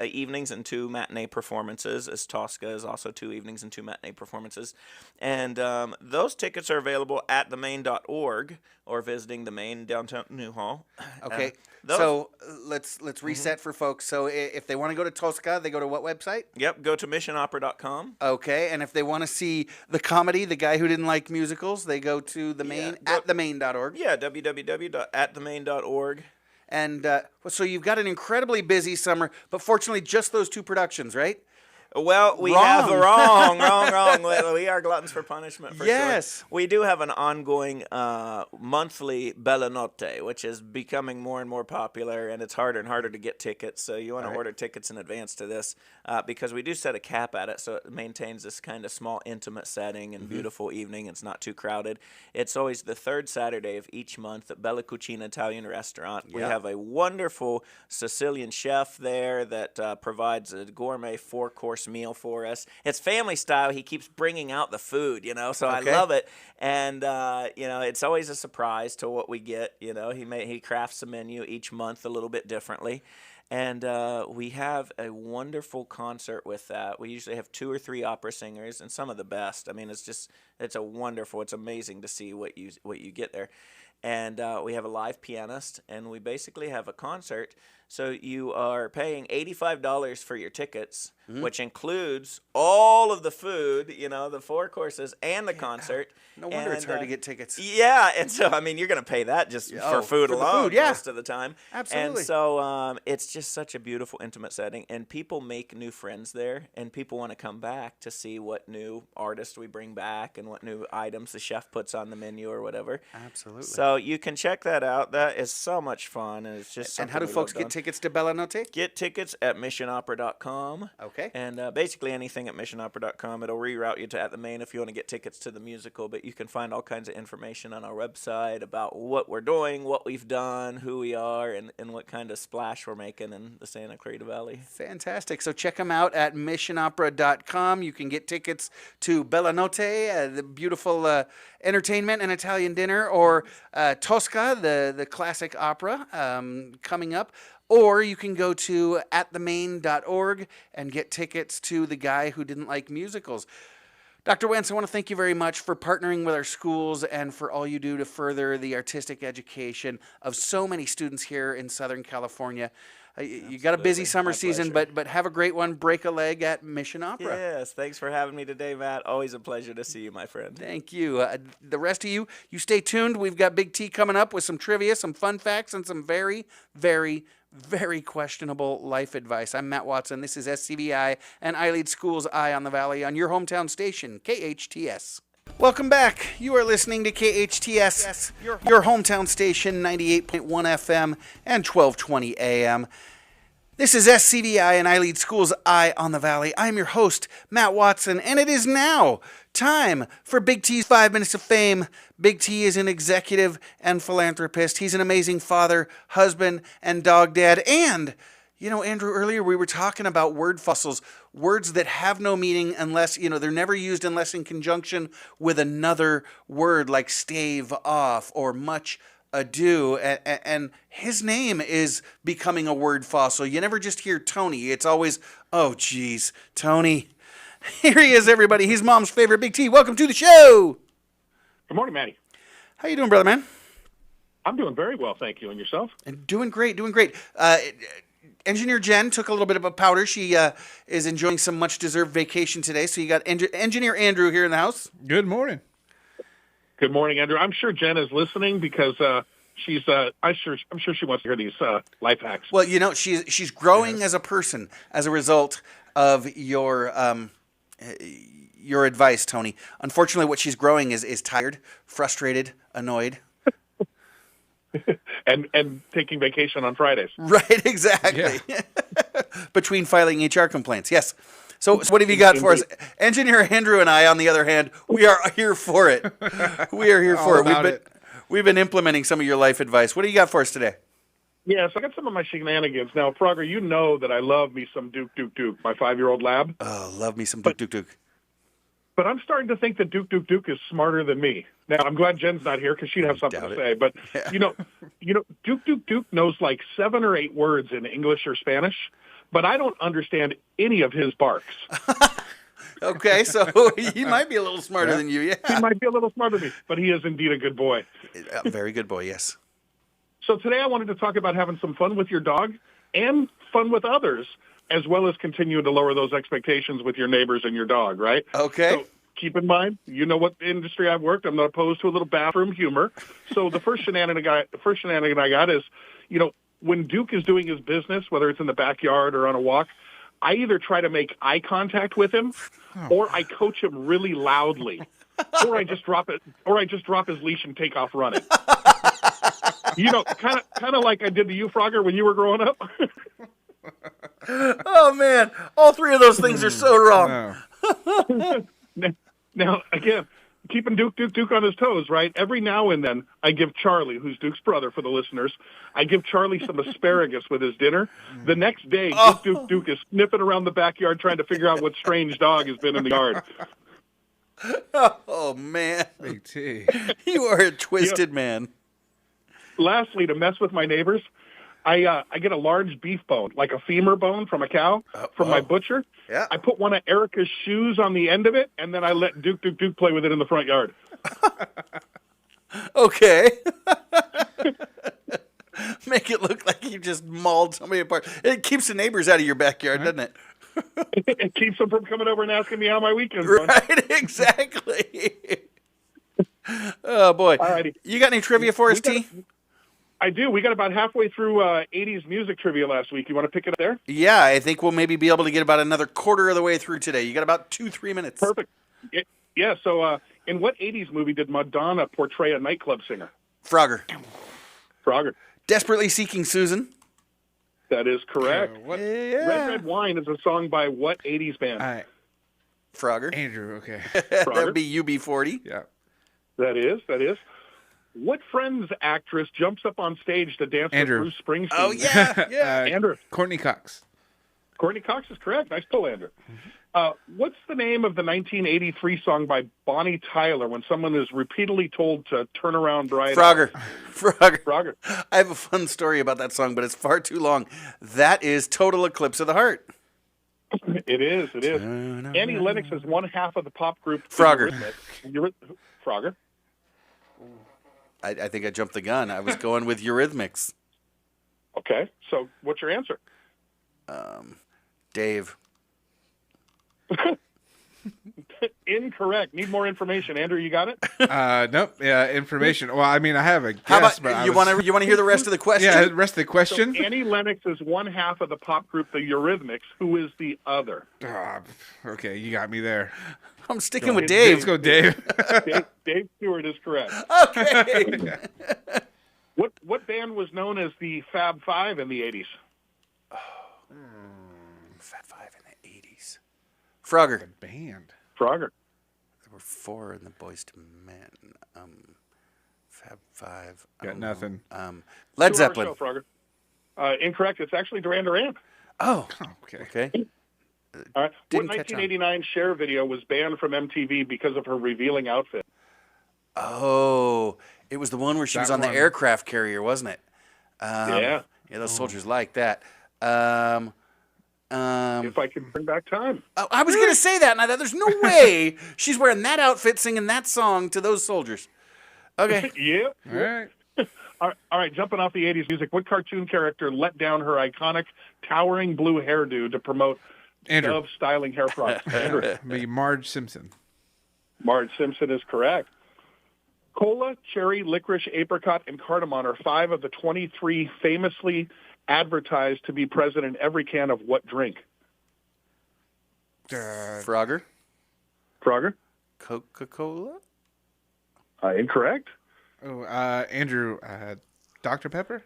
evenings and 2 matinee performances, as Tosca is also 2 evenings and 2 matinee performances. And those tickets are available at themain.org or visiting the Main downtown New Hall. Okay. So let's reset for folks. So if they want to go to Tosca, they go to what website? Yep, go to missionopera.com. Okay, and if they want to see the comedy, The Guy Who Didn't Like Musicals, they go to the Main at themain.org. Yeah, www.atthemain.org. And so you've got an incredibly busy summer, but fortunately just those 2 productions, right? Well, we have wrong. We are gluttons for punishment, for sure. We do have an ongoing monthly Bella Notte, which is becoming more and more popular, and it's harder and harder to get tickets. So you want to order tickets in advance to this because we do set a cap at it, so it maintains this kind of small, intimate setting and beautiful evening. It's not too crowded. It's always the 3rd Saturday of each month at Bella Cucina Italian Restaurant. We have a wonderful Sicilian chef there that provides a gourmet 4-course meal for us. It's family style. He keeps bringing out the food, so I love it. And it's always a surprise to what we get. He crafts a menu each month a little bit differently. And we have a wonderful concert with that. We usually have 2 or 3 opera singers and some of the best. It's amazing to see what you get there. And we have a live pianist, and we basically have a concert. So you are paying $85 for your tickets, which includes all of the food, the 4 courses and the concert. No wonder it's hard to get tickets. Yeah, and so, you're going to pay that just for food alone most of the time. Absolutely. And so it's just such a beautiful, intimate setting, and people make new friends there, and people want to come back to see what new artists we bring back and what new items the chef puts on the menu or whatever. Absolutely. So you can check that out. That is so much fun, and it's just And how do folks get tickets tickets to Bella Notte? Get tickets at missionopera.com. Okay. And basically anything at missionopera.com. It'll reroute you to At the Main if you want to get tickets to the musical. But you can find all kinds of information on our website about what we're doing, what we've done, who we are, and what kind of splash we're making in the Santa Clarita Valley. Fantastic. So check them out at missionopera.com. You can get tickets to Bella Notte, the beautiful entertainment and Italian dinner, or Tosca, the classic opera coming up. Or you can go to atthemain.org and get tickets to The Guy Who Didn't Like Musicals. Dr. Wentz, I want to thank you very much for partnering with our schools and for all you do to further the artistic education of so many students here in Southern California. You got a busy summer season, but have a great one. Break a leg at Mission Opera. Yes, thanks for having me today, Matt. Always a pleasure to see you, my friend. Thank you. The rest of you stay tuned. We've got Big T coming up with some trivia, some fun facts, and some very, very, very questionable life advice. I'm Matt Watson. This is SCVi and iLead Schools Eye on the Valley on your hometown station, KHTS. Welcome back. You are listening to KHTS, your hometown station, 98.1 FM and 1220 AM. This is SCVi and iLead Schools Eye on the Valley. I'm your host, Matt Watson, and it is now time for Big T's 5 Minutes of Fame. Big T is an executive and philanthropist. He's an amazing father, husband, and dog dad. And, you know, Andrew, earlier we were talking about word fossils, words that have no meaning unless, they're never used unless in conjunction with another word like stave off or much ado, and his name is becoming a word fossil. You never just hear Tony. It's always, oh, geez, Tony. Here he is, everybody. He's Mom's favorite, Big T. Welcome to the show. Good morning, Matty. How you doing, brother, man? I'm doing very well, thank you. And yourself? Doing great. Engineer Jen took a little bit of a powder. She is enjoying some much-deserved vacation today. So you got Engineer Andrew here in the house. Good morning. Good morning, Andrew. I'm sure Jen is listening because she's. I'm sure she wants to hear these life hacks. Well, she's growing as a person as a result of your advice, Tony. Unfortunately, what she's growing is tired, frustrated, annoyed. and taking vacation on Fridays. Right, exactly. Yeah. Between filing HR complaints, yes. So what have you got for us? Engineer Andrew and I, on the other hand, we are here for it. We are here for it. We've been implementing some of your life advice. What do you got for us today? Yeah, so I got some of my shenanigans. Now, Frogger, you know that I love me some Duke, my 5-year-old lab. Oh, love me some Duke. But I'm starting to think that Duke is smarter than me. Now, I'm glad Jen's not here because she'd have something to say. But, Duke knows like 7 or 8 words in English or Spanish, but I don't understand any of his barks. Okay, so he might be a little smarter than you, yeah. He might be a little smarter than me, but he is indeed a good boy. A very good boy, yes. So today I wanted to talk about having some fun with your dog and fun with others, as well as continuing to lower those expectations with your neighbors and your dog, right? Okay. So keep in mind, you know what industry I've worked. I'm not opposed to a little bathroom humor. So the first shenanigan I got is, when Duke is doing his business, whether it's in the backyard or on a walk, I either try to make eye contact with him, or I coach him really loudly, or I just drop his leash and take off running. Kind of like I did to you, Frogger, when you were growing up. Oh man, all 3 of those things are so wrong. No. Now, again, keeping Duke on his toes, right? Every now and then, I give Charlie, who's Duke's brother for the listeners, I give Charlie some asparagus with his dinner. The next day, Duke is sniffing around the backyard trying to figure out what strange dog has been in the yard. Oh man, Big T. You are a twisted man. Lastly, to mess with my neighbors, I get a large beef bone, like a femur bone from a cow, from my butcher. Yeah. I put one of Erica's shoes on the end of it, and then I let Duke play with it in the front yard. Okay. Make it look like you just mauled somebody apart. It keeps the neighbors out of your backyard, doesn't it? It keeps them from coming over and asking me how my weekend's going. Right, exactly. Oh, boy. Alrighty. You got any trivia for us, T? I do. We got about halfway through 80s music trivia last week. You want to pick it up there? Yeah, I think we'll maybe be able to get about another quarter of the way through today. You got about 2-3 minutes. Perfect. Yeah, so in what 80s movie did Madonna portray a nightclub singer? Frogger. Frogger. Desperately Seeking Susan. That is correct. What? Yeah. Red Red Wine is a song by what 80s band? Frogger. Andrew, okay. That'd be UB40. Yeah. That is. What Friends actress jumps up on stage to dance Andrew. with Bruce Springsteen? Oh, yeah. Andrew. Courtney Cox. Courtney Cox is correct. Nice pull, Andrew. What's the name of the 1983 song by Bonnie Tyler when someone is repeatedly told to turn around bright? Frogger. I have a fun story about that song, but it's far too long. That is Total Eclipse of the Heart. It is. Annie Lennox is one half of the pop group Frogger. Frogger. I think I jumped the gun. I was going with Eurythmics. Okay, so what's your answer? Dave. Incorrect. Need more information. Andrew, you got it? Nope. Yeah, information. Well, I mean, I have a guess. How about but you want to hear the rest of the question? Yeah, the rest of the question. So Annie Lennox is one half of the pop group the Eurythmics. Who is the other? Okay, you got me there. I'm sticking with Dave. Let's go, Dave. Dave Stewart is correct. Okay. What band was known as the Fab Five in the 80s? Fab Five in the 80s. Frogger. Band. Frogger. There were 4 in the Boys to Men. Fab Five. Got nothing. Led 2 hour Zeppelin. show, Frogger. Incorrect. It's actually Duran Duran. Oh. Okay. Okay. All right. Didn't What catch on. 1989 Cher video was banned from MTV because of her revealing outfit? Oh, it was the one where she was on the aircraft carrier, wasn't it? Yeah. Yeah, those soldiers like that. If I can bring back time. I was going to say that, and I thought, there's no way she's wearing that outfit singing that song to those soldiers. Okay. Yeah. All right. All right, jumping off the 80s music, what cartoon character let down her iconic towering blue hairdo to promote Andrew. Dove styling hair products? Andrew. Maybe Marge Simpson. Marge Simpson is correct. Cola, cherry, licorice, apricot, and cardamom are 5 of the 23 famously advertised to be present in every can of what drink? Frogger. Frogger? Coca-Cola? Incorrect. Oh, Andrew. Dr. Pepper.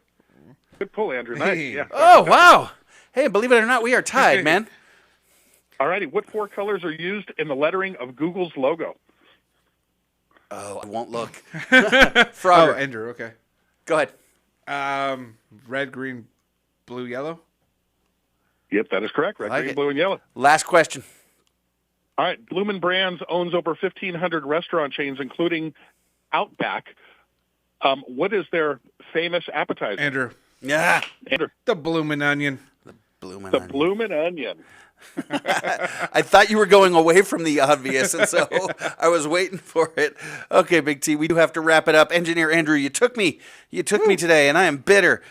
Good pull, Andrew. Nice. Hey. Yeah. Oh, wow. Hey, believe it or not, we are tied, man. All righty. What 4 colors are used in the lettering of Google's logo? Oh, I won't look. Oh, Frogger. Andrew. Okay. Go ahead. Red, green, blue, yellow. Yep, that is correct. Red, Like green, it. blue, and yellow. Last question. All right. Bloomin' Brands owns over 1,500 restaurant chains, including Outback. What is their famous appetizer? Andrew. Yeah. Andrew. The bloomin' onion. Bloomin' The onion. Bloomin' Onion. I thought you were going away from the obvious, and so I was waiting for it. Okay, Big T, we do have to wrap it up. Engineer Andrew, you took me today, and I am bitter.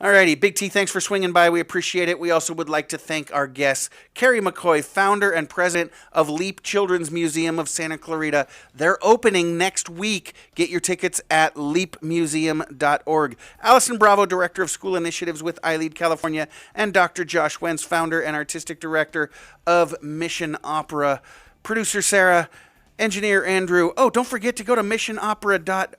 Alrighty, Big T, thanks for swinging by. We appreciate it. We also would like to thank our guests, Kari McCoy, founder and president of Leap Children's Museum of Santa Clarita. They're opening next week. Get your tickets at leapmuseum.org. Allison Bravo, director of school initiatives with iLead California, and Dr. Josh Wentz, founder and artistic director of Mission Opera. Producer Sarah, engineer Andrew. Oh, don't forget to go to missionopera.com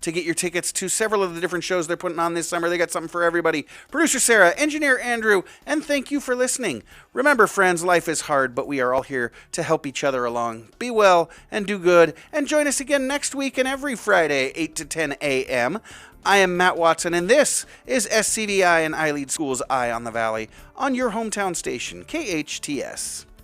to get your tickets to several of the different shows they're putting on this summer. They got something for everybody. Producer Sarah, engineer Andrew, and thank you for listening. Remember, friends, life is hard, but we are all here to help each other along. Be well and do good, and join us again next week and every Friday, 8 to 10 a.m. I am Matt Watson, and this is SCVi and iLead School's Eye on the Valley on your hometown station, KHTS.